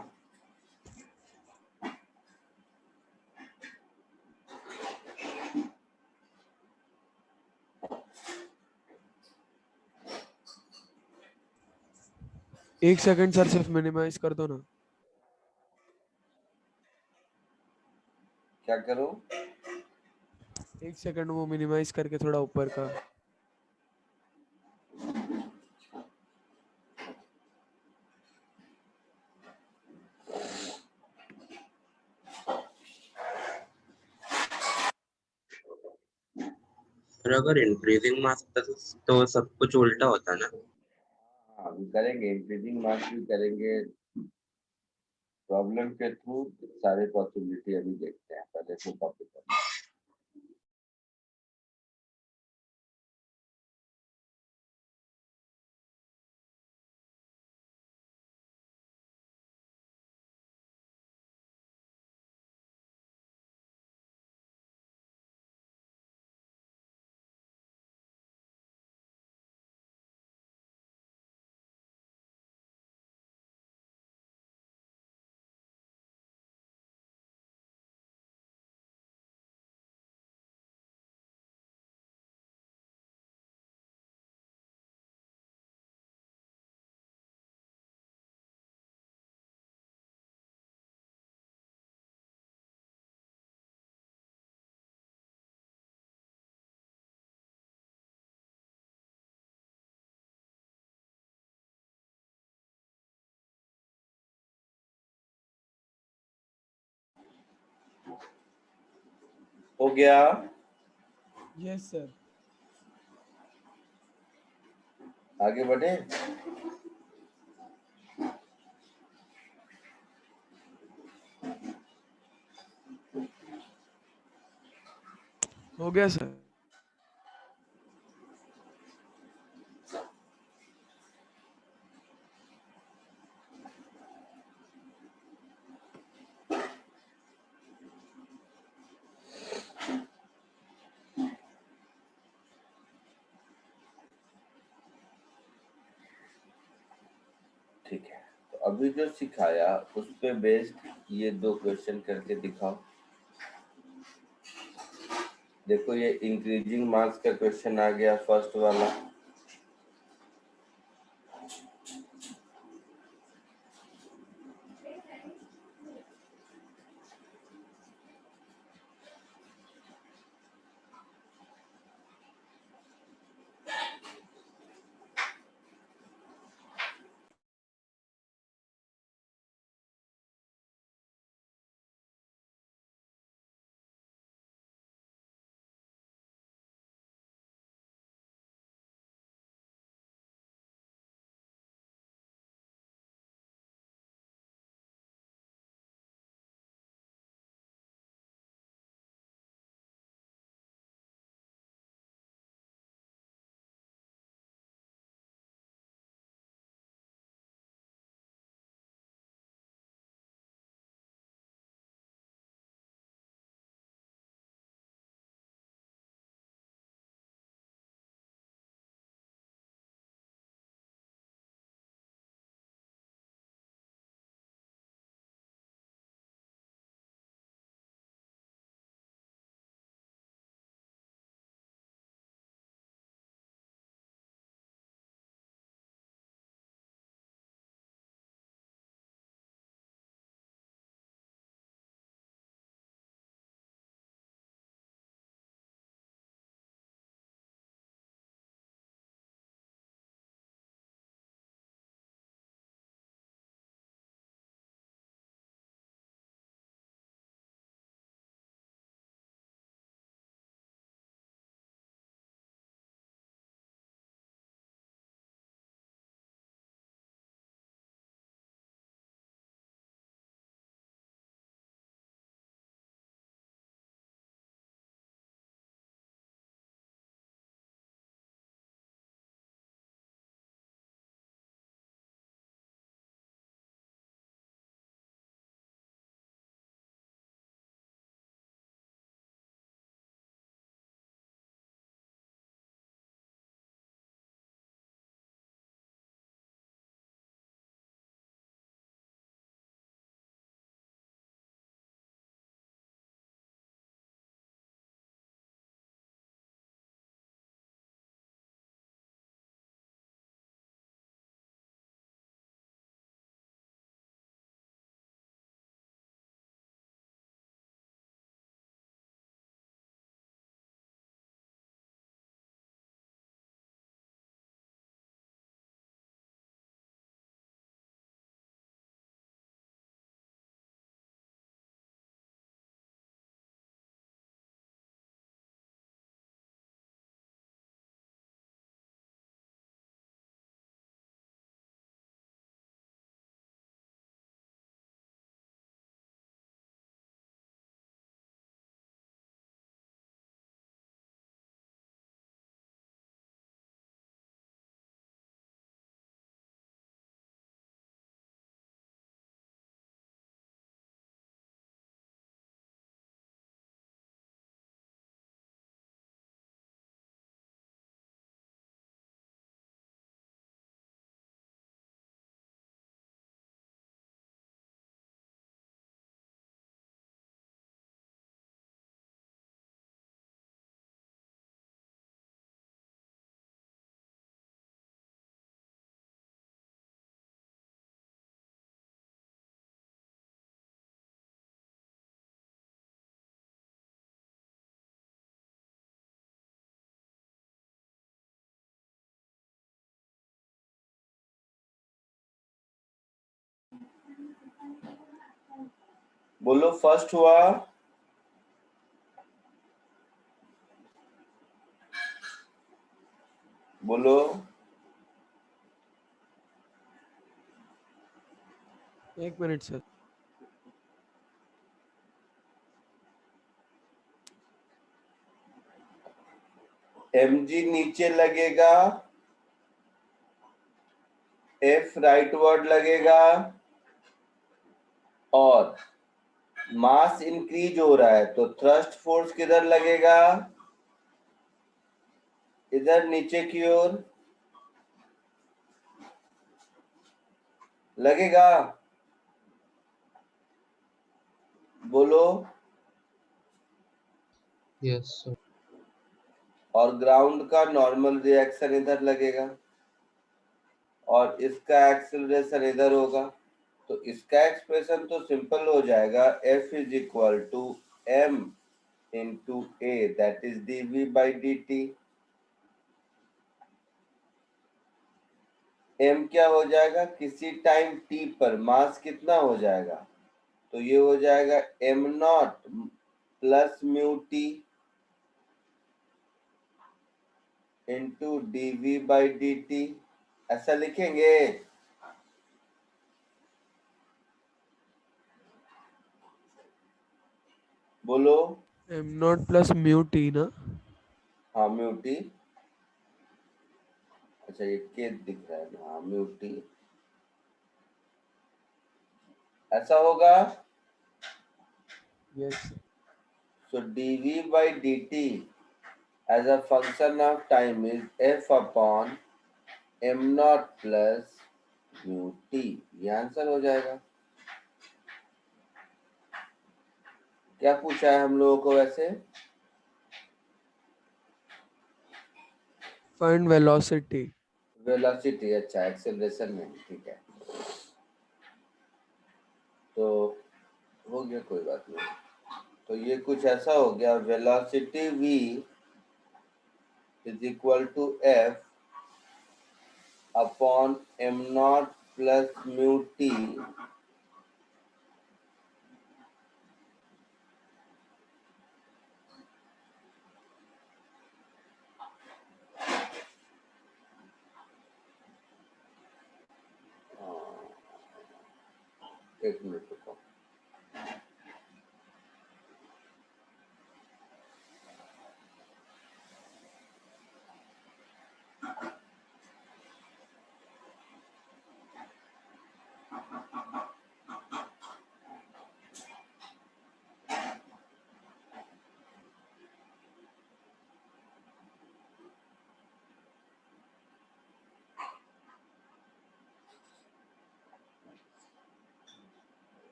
एक सेकंड सर, सिर्फ मिनिमाइज कर दो ना। क्या करो? एक सेकंड, वो मिनिमाइज करके थोड़ा ऊपर का। और अगर इंक्रीजिंग मास तो सब कुछ उल्टा होता ना। हाँ, अभी करेंगे, इंक्रीजिंग मार्क्स भी करेंगे प्रॉब्लम के थ्रू। सारे पॉसिबिलिटी अभी देखते हैं, पहले तो कॉपी करना। हो गया? Yes sir. आगे बढ़े? हो गया सर। ठीक है, तो अभी जो सिखाया उस पे बेस्ड ये 2 क्वेश्चन करके दिखाओ। देखो, ये इंक्रीजिंग मार्क्स का क्वेश्चन आ गया, फर्स्ट वाला। बोलो फर्स्ट हुआ, बोलो। एक मिनट सर। mg नीचे लगेगा, f राइट वर्ड लगेगा, और मास इंक्रीज हो रहा है तो थ्रस्ट फोर्स किधर लगेगा? इधर नीचे की ओर लगेगा, बोलो। Yes, sir. और ग्राउंड का नॉर्मल रिएक्शन इधर लगेगा, और इसका एक्सेलरेशन इधर होगा। तो इसका एक्सप्रेशन तो सिंपल हो जाएगा, F is equal to m into a, that is dv by dt। m क्या हो जाएगा? किसी टाइम t पर मास कितना हो जाएगा? तो ये हो जाएगा m naught plus mu t into dv by dt। ऐसा लिखेंगे? बोलो। Am not plus mu T ना? हाँ म्यू टी। अच्छा ये के दिख रहा है ना, हाँ म्यू टी ऐसा होगा। Yes. So dv by dt as a function of time is f upon m naught plus mu t। ये आंसर हो जाएगा। क्या पूछा है हम लोगों को वैसे? Find velocity. वेलोसिटी, अच्छा एक्सेलरेशन नहीं, ठीक है। तो हो गया, कोई बात नहीं। तो ये कुछ ऐसा हो गया, velocity v is equal to f upon m naught plus mu t एक मिनट रुको।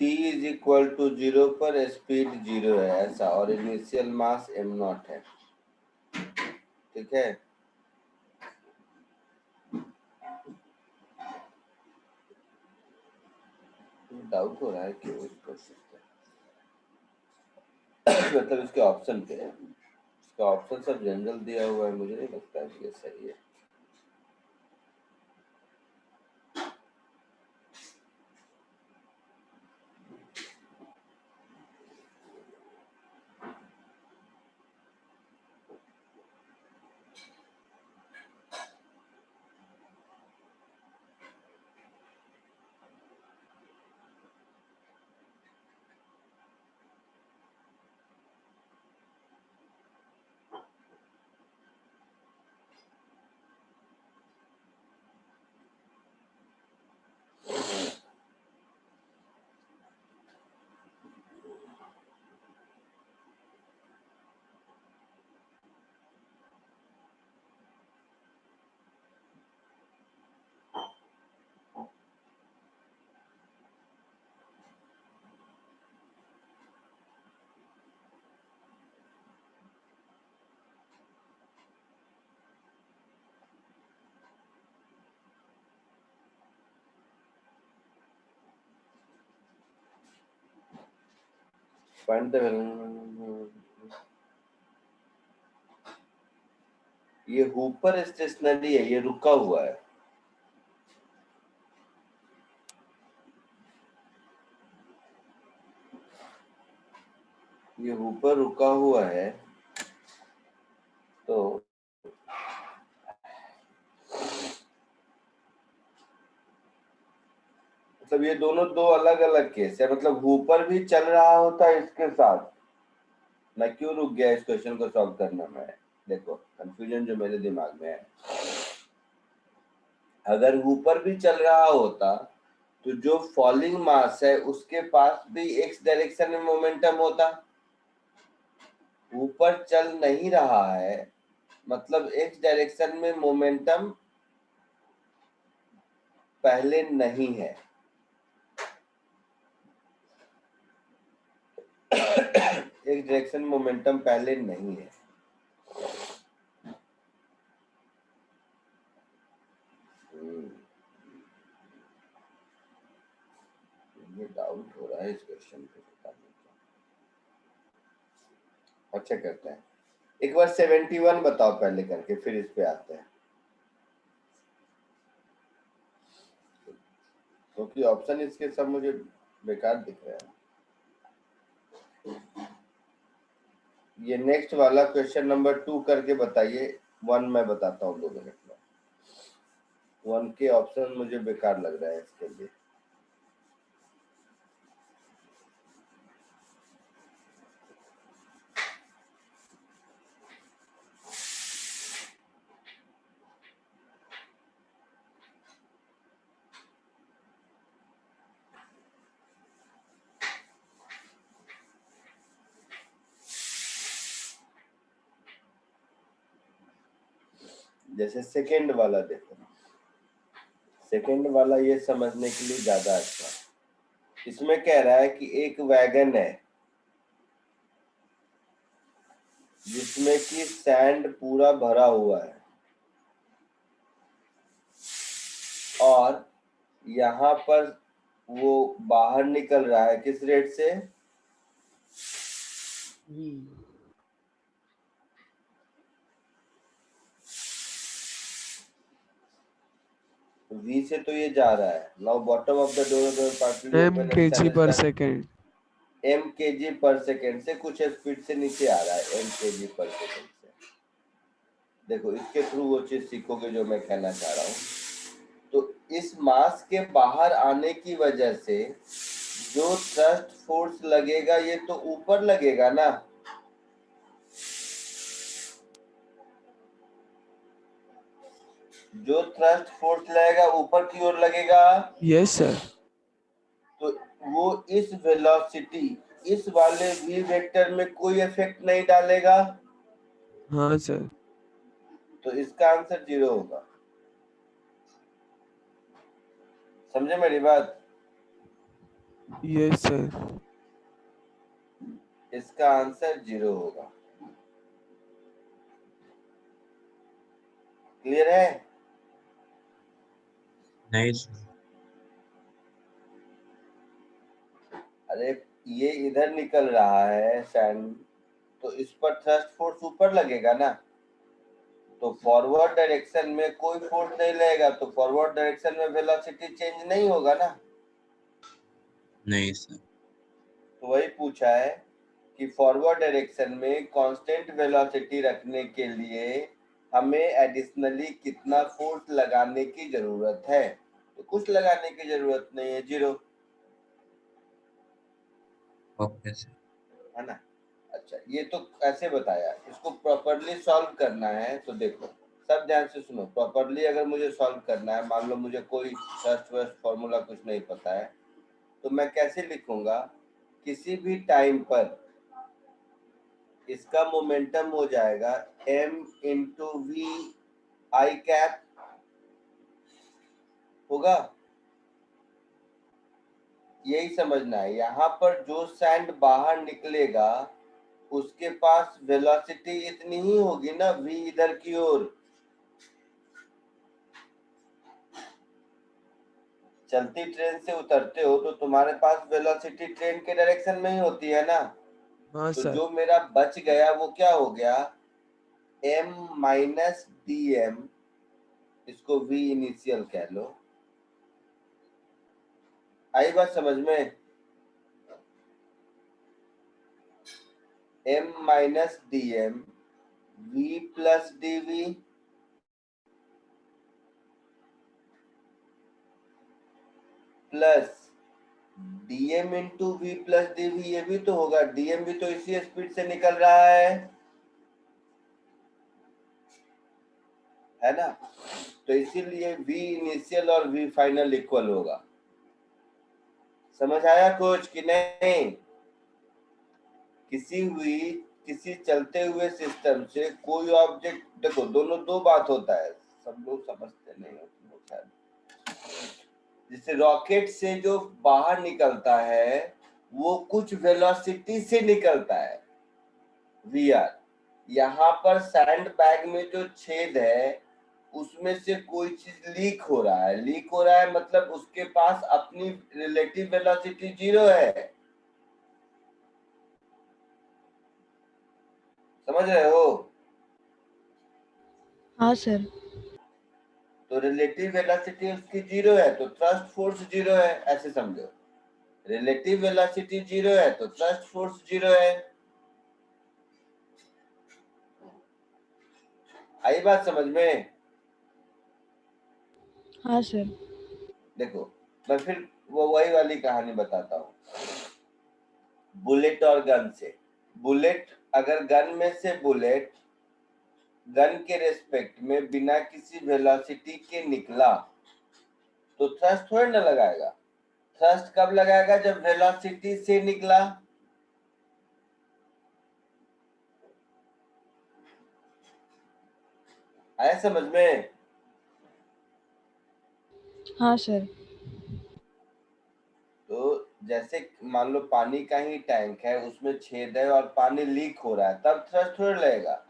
t इज इक्वल टू 0 पर स्पीड 0 है ऐसा, और इनिशियल मास m नॉट है, ठीक है। डाउट हो रहा है कि वो कर सकते हैं मतलब इसके ऑप्शन पे है, इसका ऑप्शन सब जनरल दिया हुआ है, मुझे नहीं लगता है कि ये सही है। फाइंड द ये हुपर स्टेशनरी है, ये रुका हुआ है। ये हुपर रुका हुआ है, तो मतलब ये दोनों दो अलग अलग केस है। मतलब हुपर भी चल रहा होता है इसके साथ। मैं क्यों रुक गया इस क्वेश्चन को सॉल्व करना में? देखो कंफ्यूजन जो मेरे दिमाग में है, अगर हुपर भी चल रहा होता तो जो फॉलिंग मास है उसके पास भी एक्स डायरेक्शन में मोमेंटम होता। ऊपर चल नहीं रहा है, मतलब एक्स डायरेक्शन में मोमेंटम पहले नहीं है। एक्स डायरेक्शन मोमेंटम पहले नहीं है। ये डाउट हो रहा है इस क्वेश्चन पे, पता नहीं क्या। अच्छा करते हैं, एक बार 71 बताओ पहले करके, फिर इस पे आते हैं, क्योंकि ऑप्शन इसके सब मुझे बेकार दिख रहे हैं। ये नेक्स्ट वाला क्वेश्चन नंबर 2 करके बताइए। 1 मैं बताता हूँ 2 मिनट में। 1 के ऑप्शन मुझे बेकार लग रहा है इसके लिए। जैसे सेकंड वाला देखो, सेकंड वाला ये समझने के लिए ज्यादा अच्छा। इसमें कह रहा है कि एक वैगन है जिसमें कि सैंड पूरा भरा हुआ है, और यहाँ पर वो बाहर निकल रहा है किस रेट से? V से तो ये जा रहा है। Now bottom of the door partly open and mkg/s m kg/s से कुछ स्पीड से नीचे आ रहा है, m kg/s से। देखो इसके थ्रू वो चीज सीखोगे जो मैं कहना चाह रहा हूँ। तो इस मास के बाहर आने की वजह से जो थ्रस्ट फोर्स लगेगा ये तो ऊपर लगेगा ना। जो थ्रस्ट फोर्स लगेगा ऊपर की ओर लगेगा। Yes sir. तो वो इस वेलोसिटी, इस वाले v वेक्टर में कोई इफेक्ट नहीं डालेगा। हाँ सर। तो इसका आंसर 0 होगा। समझे मेरी बात? Yes sir. इसका आंसर 0 होगा। क्लियर है? नहीं सर। अरे ये इधर निकल रहा है सैंड, तो इस पर थ्रस्ट फोर्स ऊपर लगेगा ना। तो फॉरवर्ड डायरेक्शन में कोई फोर्स नहीं लगेगा, तो फॉरवर्ड डायरेक्शन में वेलोसिटी चेंज नहीं होगा ना। नहीं सर। तो वही पूछा है कि फॉरवर्ड डायरेक्शन में कांस्टेंट वेलोसिटी रखने के लिए हमें एडिशनली कितना फोर्स लगाने की जरूरत है। तो कुछ लगाने की जरूरत नहीं है, 0। Okay sir. है ना? अच्छा, ये तो ऐसे बताया, इसको प्रॉपर्ली सॉल्व करना है। तो देखो सब ध्यान से सुनो, प्रॉपर्ली अगर मुझे सॉल्व करना है, मान लो मुझे कोई फर्स्ट वर्स्ट फॉर्मूला कुछ नहीं पता है, तो मैं कैसे लिखूंगा? किसी भी टाइम पर इसका मोमेंटम हो जाएगा m into v i cap होगा। यही समझना है। यहाँ पर जो सैंड बाहर निकलेगा उसके पास वेलोसिटी इतनी ही होगी ना, v इधर की ओर। चलती ट्रेन से उतरते हो तो तुम्हारे पास वेलोसिटी ट्रेन के डायरेक्शन में ही होती है ना। हाँ तो सर। जो मेरा बच गया वो क्या हो गया, m माइनस dm, इसको v इनिशियल कह लो। आई बात समझ में? m minus dm v plus dv plus dm into we plus dv, ये भी तो होगा, dm भी तो इसी स्पीड से निकल रहा है ना? तो इसीलिए v इनिशियल और v फाइनल इक्वल होगा। समझ आया कुछ कि नहीं? किसी चलते हुए सिस्टम से कोई ऑब्जेक्ट, देखो दोनों दो बात होता है, सब लोग समझते नहीं हो तुम लोग शायद। जैसे रॉकेट से जो बाहर निकलता है वो कुछ वेलोसिटी से निकलता है वीआर। यहाँ पर सैंड बैग में जो छेद है उसमें से कोई चीज लीक हो रहा है। लीक हो रहा है मतलब उसके पास अपनी रिलेटिव वेलोसिटी 0 है। समझ रहे हो? हाँ सर। तो रिलेटिव वेलोसिटी उसकी 0 है तो थ्रस्ट फोर्स 0 है, ऐसे समझो। रिलेटिव वेलोसिटी 0 है तो थ्रस्ट फोर्स 0 है। आई बात समझ में? हाँ सर। देखो मैं फिर वो वही वाली कहानी बताता हूँ, बुलेट और गन से। बुलेट, अगर गन में से बुलेट गन के रेस्पेक्ट में बिना किसी वेलोसिटी के निकला तो थ्रस्ट थोड़ी ना लगाएगा। थ्रस्ट कब लगाएगा? जब वेलोसिटी से निकला। आया समझ में? हाँ सर। तो जैसे मान लो पानी का ही टैंक है, उसमें छेद है और पानी लीक हो रहा है, तब थ्रस्ट थोड़ा लगेगा।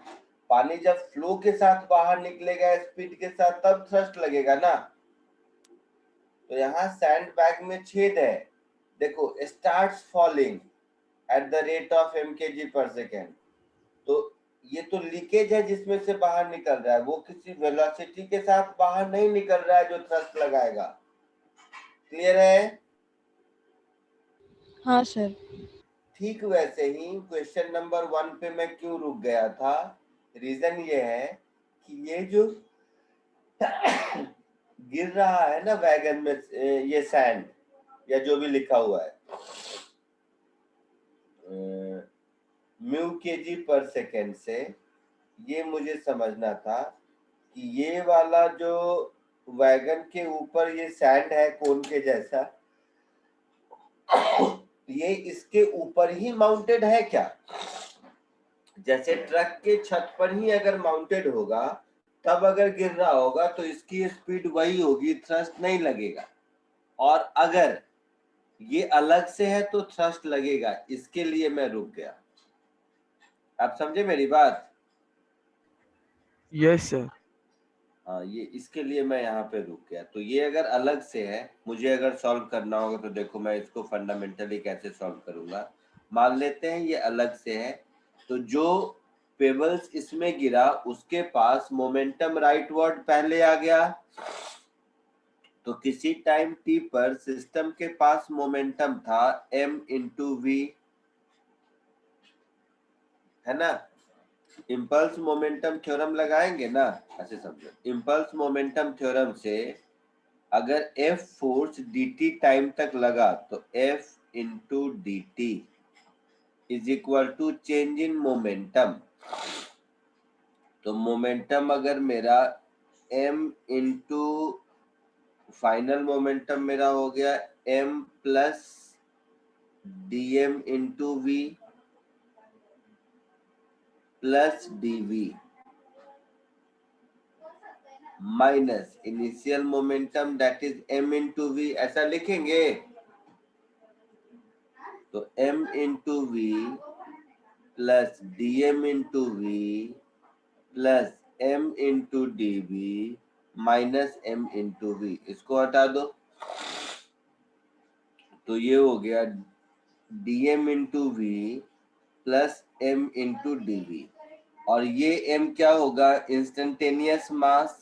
पानी जब फ्लो के साथ बाहर निकलेगा स्पीड के साथ, तब थ्रस्ट लगेगा ना। तो यहाँ सैंड बैग में छेद है, देखो starts falling at the rate of mkg/s। तो ये तो लीकेज है जिसमें से बाहर निकल रहा है, वो किसी वेलोसिटी के साथ बाहर नहीं निकल रहा है जो थ्रस्ट लगाएगा। क्लियर है? हाँ सर। ठीक वैसे ही क्वेश्चन नंबर 1 पे मैं क्यों रुक गया था, रीजन ये है कि ये जो गिर रहा है ना वैगन में ये सैंड या जो भी लिखा हुआ है म्यू केजी पर सेकेंड से, ये मुझे समझना था कि ये वाला जो वैगन के ऊपर ये सैंड है कोन के जैसा, ये इसके ऊपर ही माउंटेड है क्या? जैसे ट्रक के छत पर ही अगर माउंटेड होगा तब अगर गिर रहा होगा तो इसकी स्पीड वही होगी, थ्रस्ट नहीं लगेगा। और अगर ये अलग से है तो थ्रस्ट लगेगा, इसके लिए मैं रुक गया। आप समझे मेरी बात? Yes sir. हाँ, ये इसके लिए मैं यहाँ पे रुक गया। तो ये अगर अलग से है, मुझे अगर सॉल्व करना होगा तो देखो मैं इसको फंडामेंटली कैसे सॉल्व करूंगा। मान लेते हैं ये अलग से है, तो जो पेबल्स इसमें गिरा उसके पास मोमेंटम राइट वर्ड पहले आ गया। तो किसी टाइम t पर सिस्टम के पास मोमेंटम था m इंटू वी, है ना? इम्पल्स मोमेंटम थ्योरम लगाएंगे ना, ऐसे समझो। इम्पल्स मोमेंटम थ्योरम से अगर F फोर्स dt टाइम तक लगा तो F into d T is equal to change in momentum. तो मोमेंटम अगर मेरा m इंटू फाइनल मोमेंटम मेरा हो गया m plus dm into we plus dv minus initial momentum that is m into v, ऐसा लिखेंगे। तो m into we plus dm into we plus m into D we minus m into v, इसको हटा दो तो ये हो गया dm into we plus m into d v, और ये m क्या होगा? Instantaneous mass.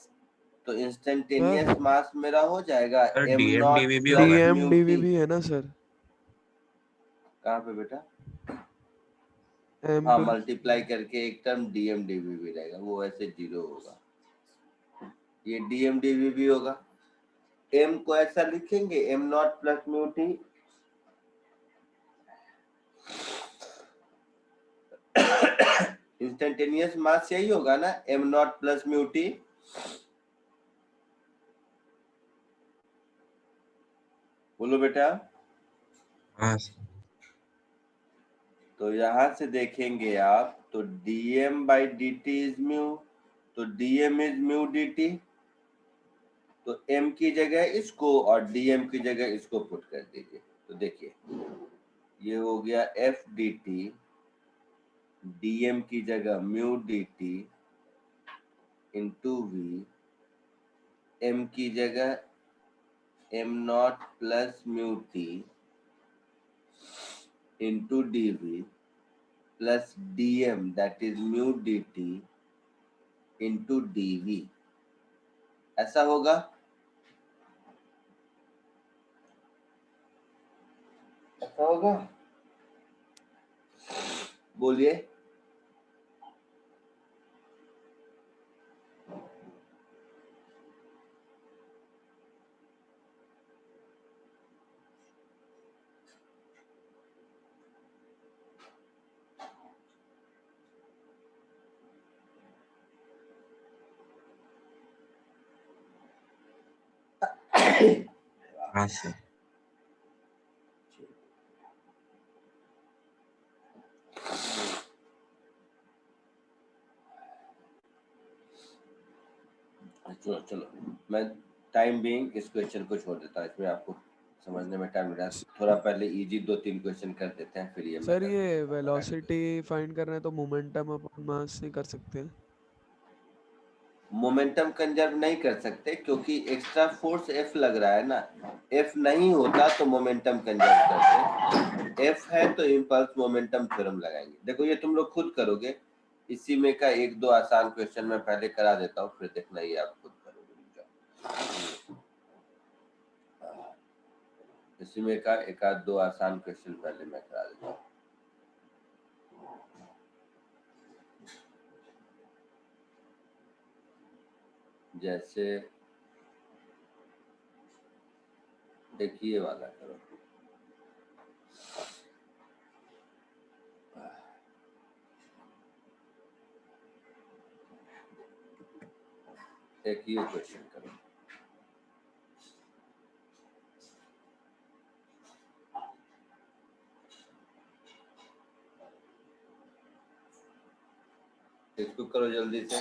तो इंस्टेंटेनियस मास मेरा हो जाएगा sir m d m naught d v भी प्लस होगा। D m mu d v t. भी है ना सर? कहाँ पे बेटा? एम हाँ, पे मल्टीप्लाई करके एक टर्म डीएम डीवी भी रहेगा, वो ऐसे 0 होगा। ये डीएम डीवी भी होगा। m को ऐसा लिखेंगे m naught plus mu T, instantaneous मास यही होगा ना, m naught plus mu T. बोलो बेटा। हाँ तो यहां से देखेंगे आप, तो dm by D T is mu, तो dm is mu d t. तो m की जगह इसको और dm की जगह इसको पुट कर दीजिए। तो देखिए ये हो गया f डी टी, dm की जगह mu d t into v, m की जगह m naught plus mu t into D we plus dm that is mu d t into D we. ऐसा होगा? ऐसा होगा? बोलिए। हाँ सर। चलो चलो, मैं टाइम बीइंग इस क्वेश्चन को छोड़ देता हूँ, इसमें आपको समझने में टाइम लगा। थोड़ा पहले इजी 2-3 क्वेश्चन कर देते हैं, फिर ये मैं सर कर ये दूंगा। वेलोसिटी फाइंड करना है तो मोमेंटम अपॉन मास से कर सकते हैं। मोमेंटम कंजर्व नहीं कर सकते क्योंकि एक्स्ट्रा फोर्स F लग रहा है ना। F नहीं होता तो मोमेंटम कंजर्व करते, F है तो इम्पल्स मोमेंटम थ्योरम लगाएंगे। देखो ये तुम लोग खुद करोगे, इसी में का 1-2 आसान क्वेश्चन मैं पहले करा देता हूँ, फिर देखना ये आप खुद करोगे। इसी में का 1-2 आसान क्वेश्चन पहले मैं करा देता हूँ। जैसे एक ये वाला करो, एक ये क्वेश्चन करो। इसको करो जल्दी से।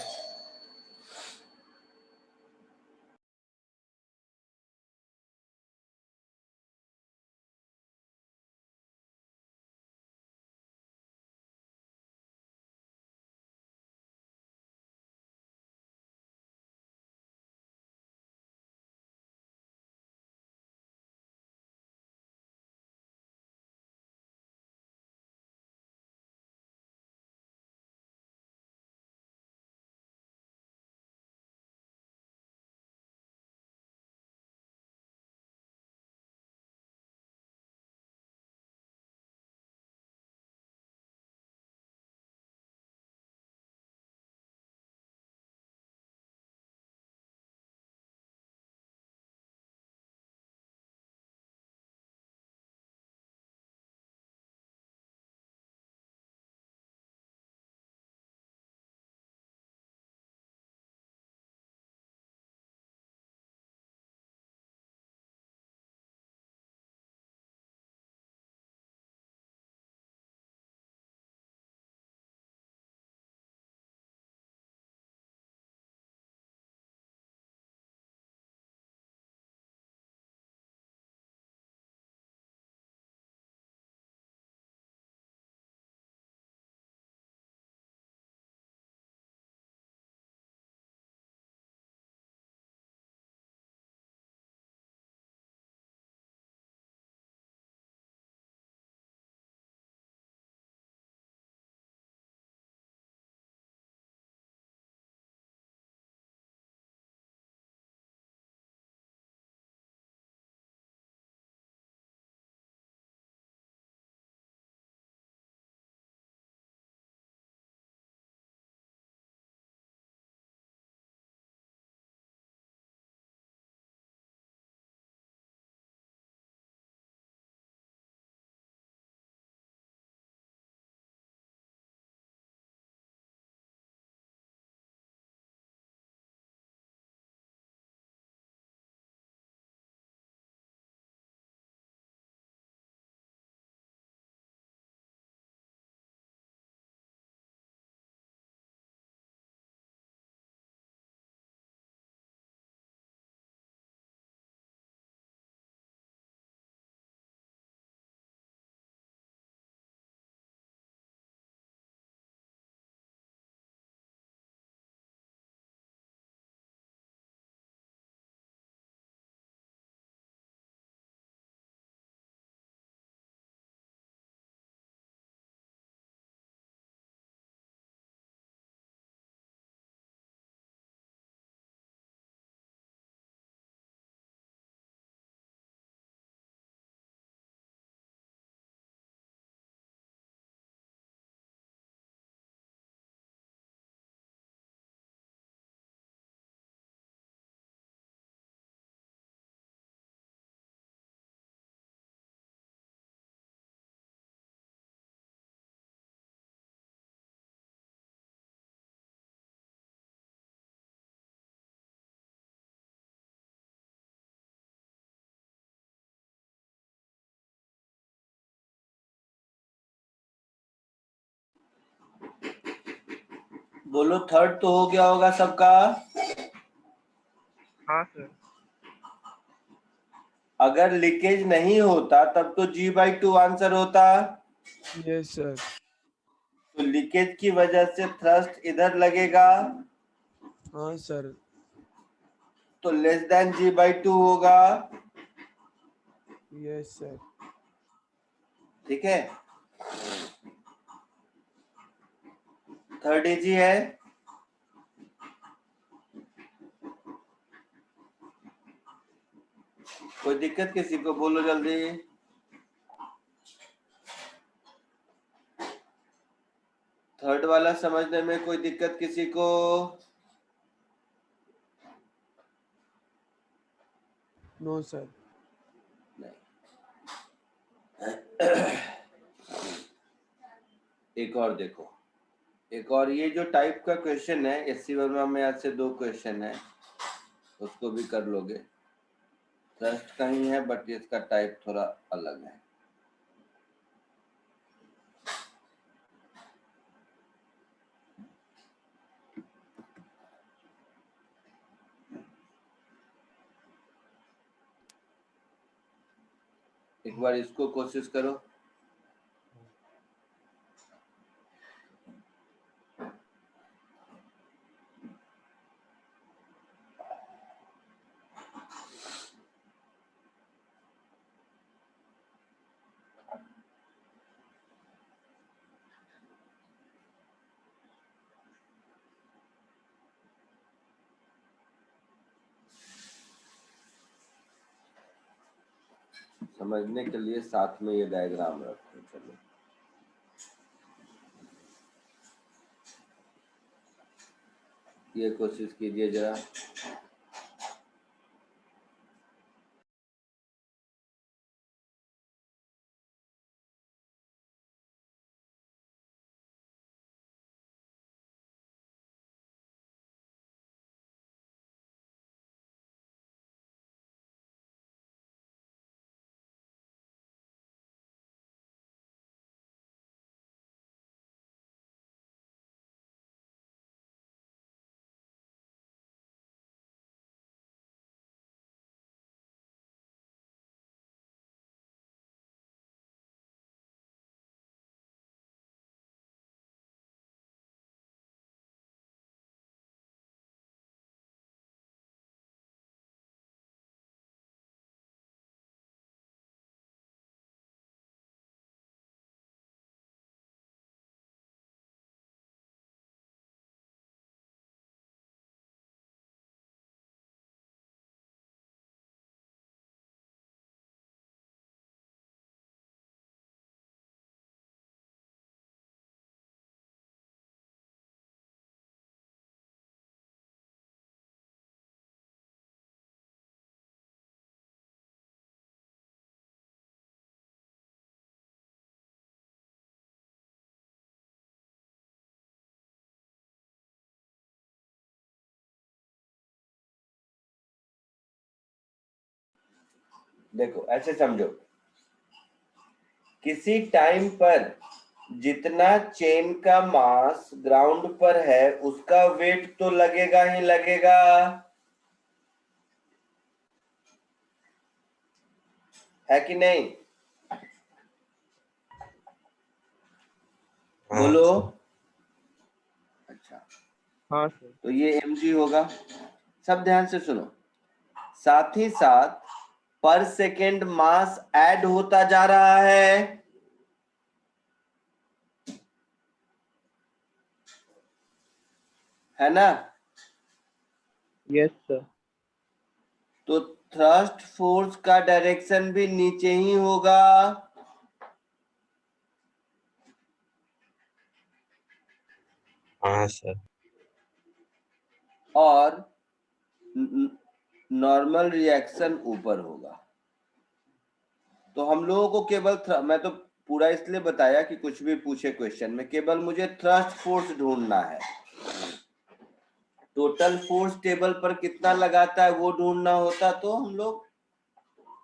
बोलो थर्ड तो हो गया होगा सबका। हाँ सर। अगर लीकेज नहीं होता तब तो G/2 आंसर होता। Yes sir. तो लीकेज की वजह से थ्रस्ट इधर लगेगा, हाँ सर। तो लेस देन G/2 होगा। Yes sir. ठीक है, थर्ड इजी है। कोई दिक्कत किसी को, बोलो जल्दी। थर्ड वाला समझने में कोई दिक्कत किसी को? No sir. एक और देखो, एक और ये जो टाइप का क्वेश्चन है, एससी वर्मा में आज से 2 क्वेश्चन है, उसको भी कर लोगे। थ्रस्ट का ही है बट इसका टाइप थोड़ा अलग है। एक बार इसको कोशिश करो। समझने के लिए साथ में ये डायग्राम रखो। चलो ये कोशिश कीजिए जरा। देखो ऐसे समझो, किसी टाइम पर जितना चेन का मास ग्राउंड पर है उसका वेट तो लगेगा ही लगेगा, है कि नहीं? बोलो। अच्छा, हाँ सर। तो ये mg होगा। सब ध्यान से सुनो, साथ ही साथ पर सेकेंड मास ऐड होता जा रहा है ना? Yes sir. तो थ्रस्ट फोर्स का डायरेक्शन भी नीचे ही होगा। हाँ सर। और नॉर्मल रिएक्शन ऊपर होगा। तो हम लोगों को केवल मैं तो पूरा इसलिए बताया कि कुछ भी पूछे क्वेश्चन में, केवल मुझे थ्रस्ट फोर्स ढूंढना है। टोटल फोर्स टेबल पर कितना लगाता है वो ढूंढना होता तो हम लोग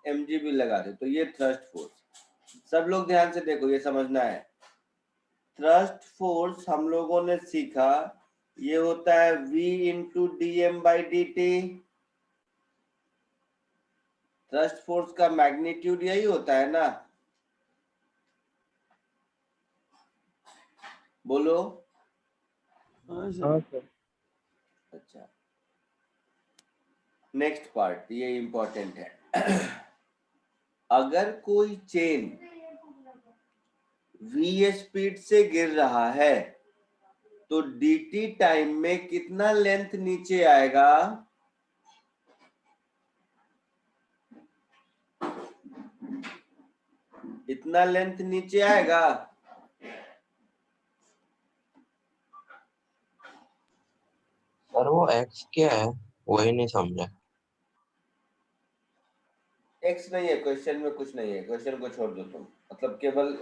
mg भी लगा दे। तो ये थ्रस्ट फोर्स, सब लोग ध्यान से देखो, ये समझना है। थ्रस्ट फोर्स हम लोगों ने सीखा ये होता है V into dm/dt। Thrust force का मैग्नीट्यूड यही होता है ना, बोलो। हाँ सर। हाँ सर। अच्छा, नेक्स्ट पार्ट ये इंपॉर्टेंट है। अगर कोई चेन v स्पीड से गिर रहा है तो dt टाइम में कितना लेंथ नीचे आएगा? इतना लेंथ नीचे आएगा। सर वो x क्या है, वही नहीं समझा। एक्स नहीं है क्वेश्चन में, कुछ नहीं है क्वेश्चन को छोड़ दो तुम, मतलब केवल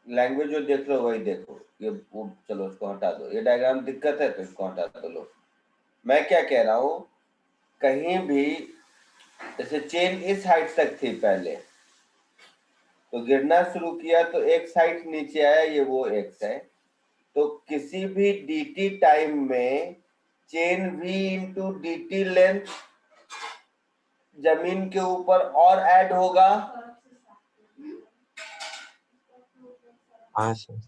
लैंग्वेज जो देख लो वही देखो। ये वो चलो उसको हटा दो, ये डायग्राम दिक्कत है तो इसको हटा दो। लो मैं क्या कह रहा हूँ, कहीं भी जैसे चेन इस हाइट तक थी पहले, तो गिरना शुरू किया तो एक हाइट नीचे आया, ये वो एक्स है। तो किसी भी dt टाइम में chain v into dt length जमीन के ऊपर और ऐड होगा। हाँ सर।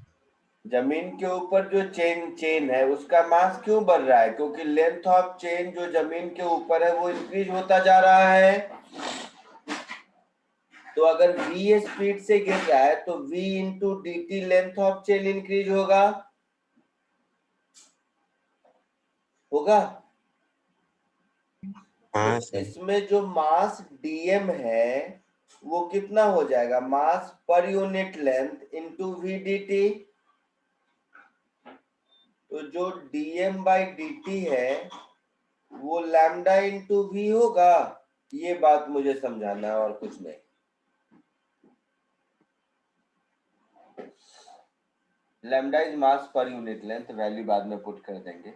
जमीन के ऊपर जो चेन है उसका मास क्यों बढ़ रहा है? क्योंकि लेंथ ऑफ चेन जो जमीन के ऊपर है वो इंक्रीज होता जा रहा है। तो अगर v स्पीड से गिर रहा है तो v into dt length of chain increase होगा। होगा। हाँ तो सर। इसमें जो मास dm है वो कितना हो जाएगा? मास पर unit length into v dt। तो जो dm/dt है वो लैम्डा इंटू वी होगा। ये बात मुझे समझाना है और कुछ नहीं। लैम्डा इज मास पर यूनिट लेंथ, वैल्यू बाद में पुट कर देंगे।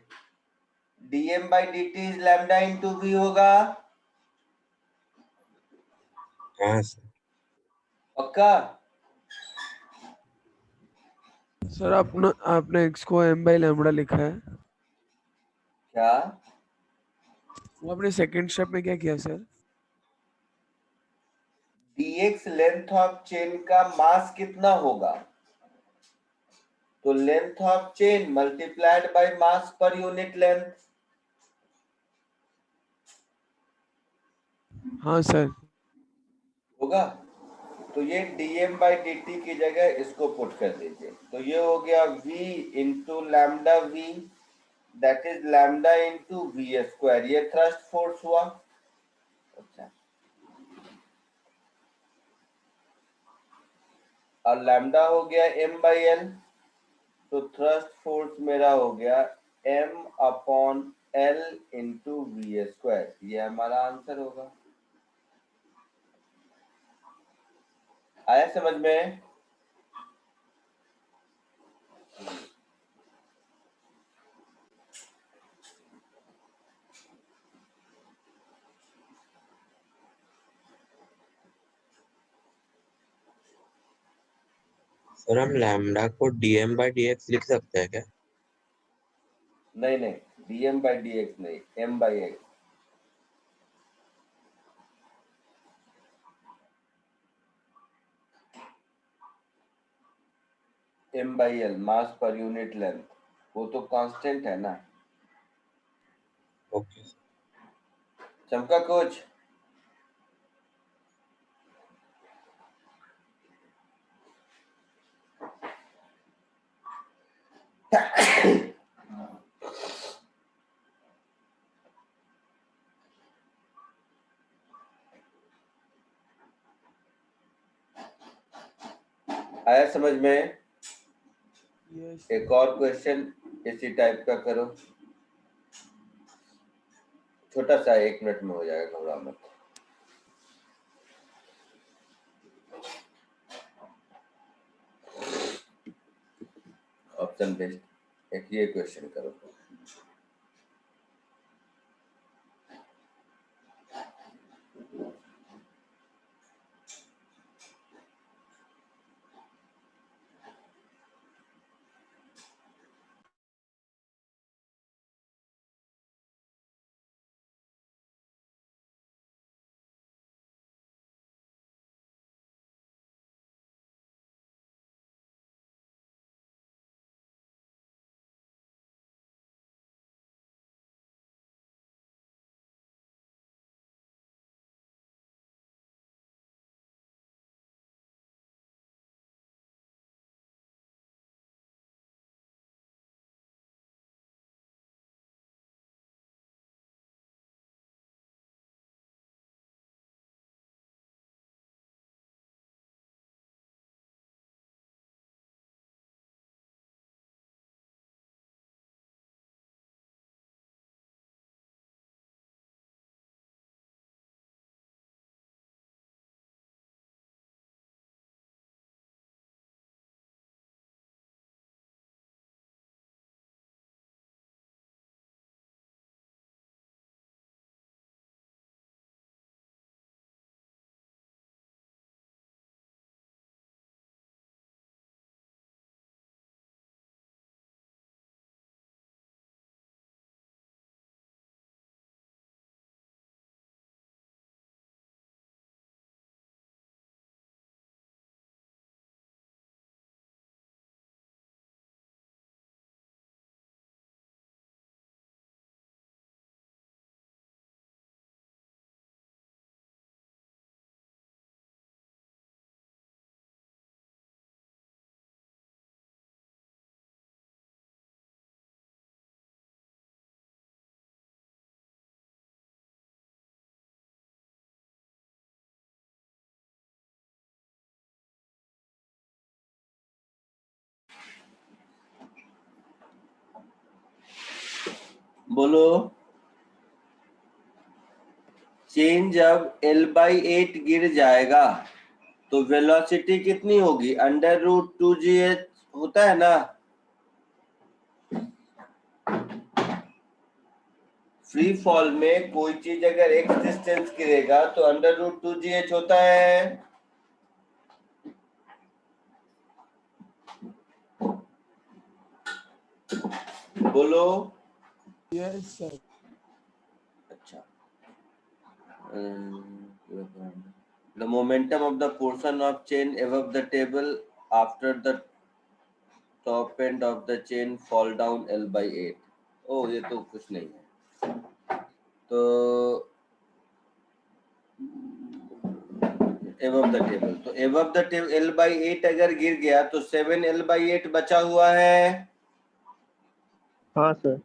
dm/dt is lambda into we होगा। हाँ सर। पक्का? सर आपने x को m बाई लैम्बडा लिखा है। क्या? वो आपने सेकंड स्टेप में क्या किया sir? dx length of chain का मास कितना होगा? तो length of chain multiplied by mass पर यूनिट लेंथ। हाँ सर। होगा। तो ये dm/dt की जगह इसको पुट कर दीजिए। तो ये हो गया v into lambda v, that is lambda into v square. ये थ्रस्ट फोर्स हुआ। अच्छा, और लैम्डा हो गया m/l। तो थ्रस्ट फोर्स मेरा हो गया m/l इंटू वी स्क्वायर। ये हमारा आंसर होगा। आया समझ में? सर हम लैम्डा को dm/dx लिख सकते हैं क्या? नहीं नहीं, dm/dx नहीं, m/x। m/l मास पर यूनिट लेंथ, वो तो कांस्टेंट है ना। ओके। चमका कुछ? आया समझ में? यस। एक और क्वेश्चन इसी टाइप का करो, छोटा सा, 1 मिनट में हो जाएगा, घबरा मत। ऑप्शन बेस्ड एक ये क्वेश्चन करो। बोलो। चेन जब L/8 गिर जाएगा तो वेलोसिटी कितनी होगी? √2gh होता है ना। फ्री फॉल में कोई चीज अगर x डिस्टेंस गिरेगा तो √2gh होता है। बोलो। Yes sir. अच्छा। The momentum of the portion of chain above the table after the top end of the chain fall down L/8. ओ ये तो कुछ नहीं है। तो above the table, तो above the table L/8 अगर गिर गया तो 7 L/8 बचा हुआ है। हाँ सर।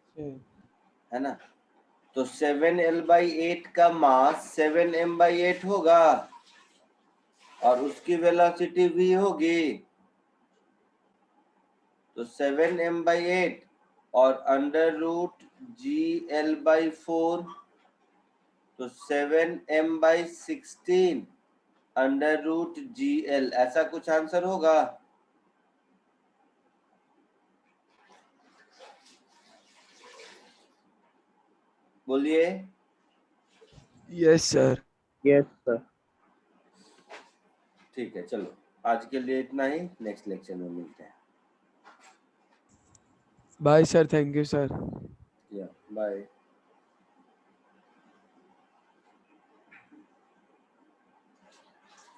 है ना। तो 7 L/8 का मास 7 m/8 होगा और उसकी वेलोसिटी v होगी। तो 7 m/8 और √GL/4 तो 7 m/16 √GL, ऐसा कुछ आंसर होगा। बोलिए। Yes sir. Yes sir. ठीक है, चलो आज के लिए इतना ही, नेक्स्ट लेक्चर में मिलते हैं। Bye sir, thank you sir. या बाय।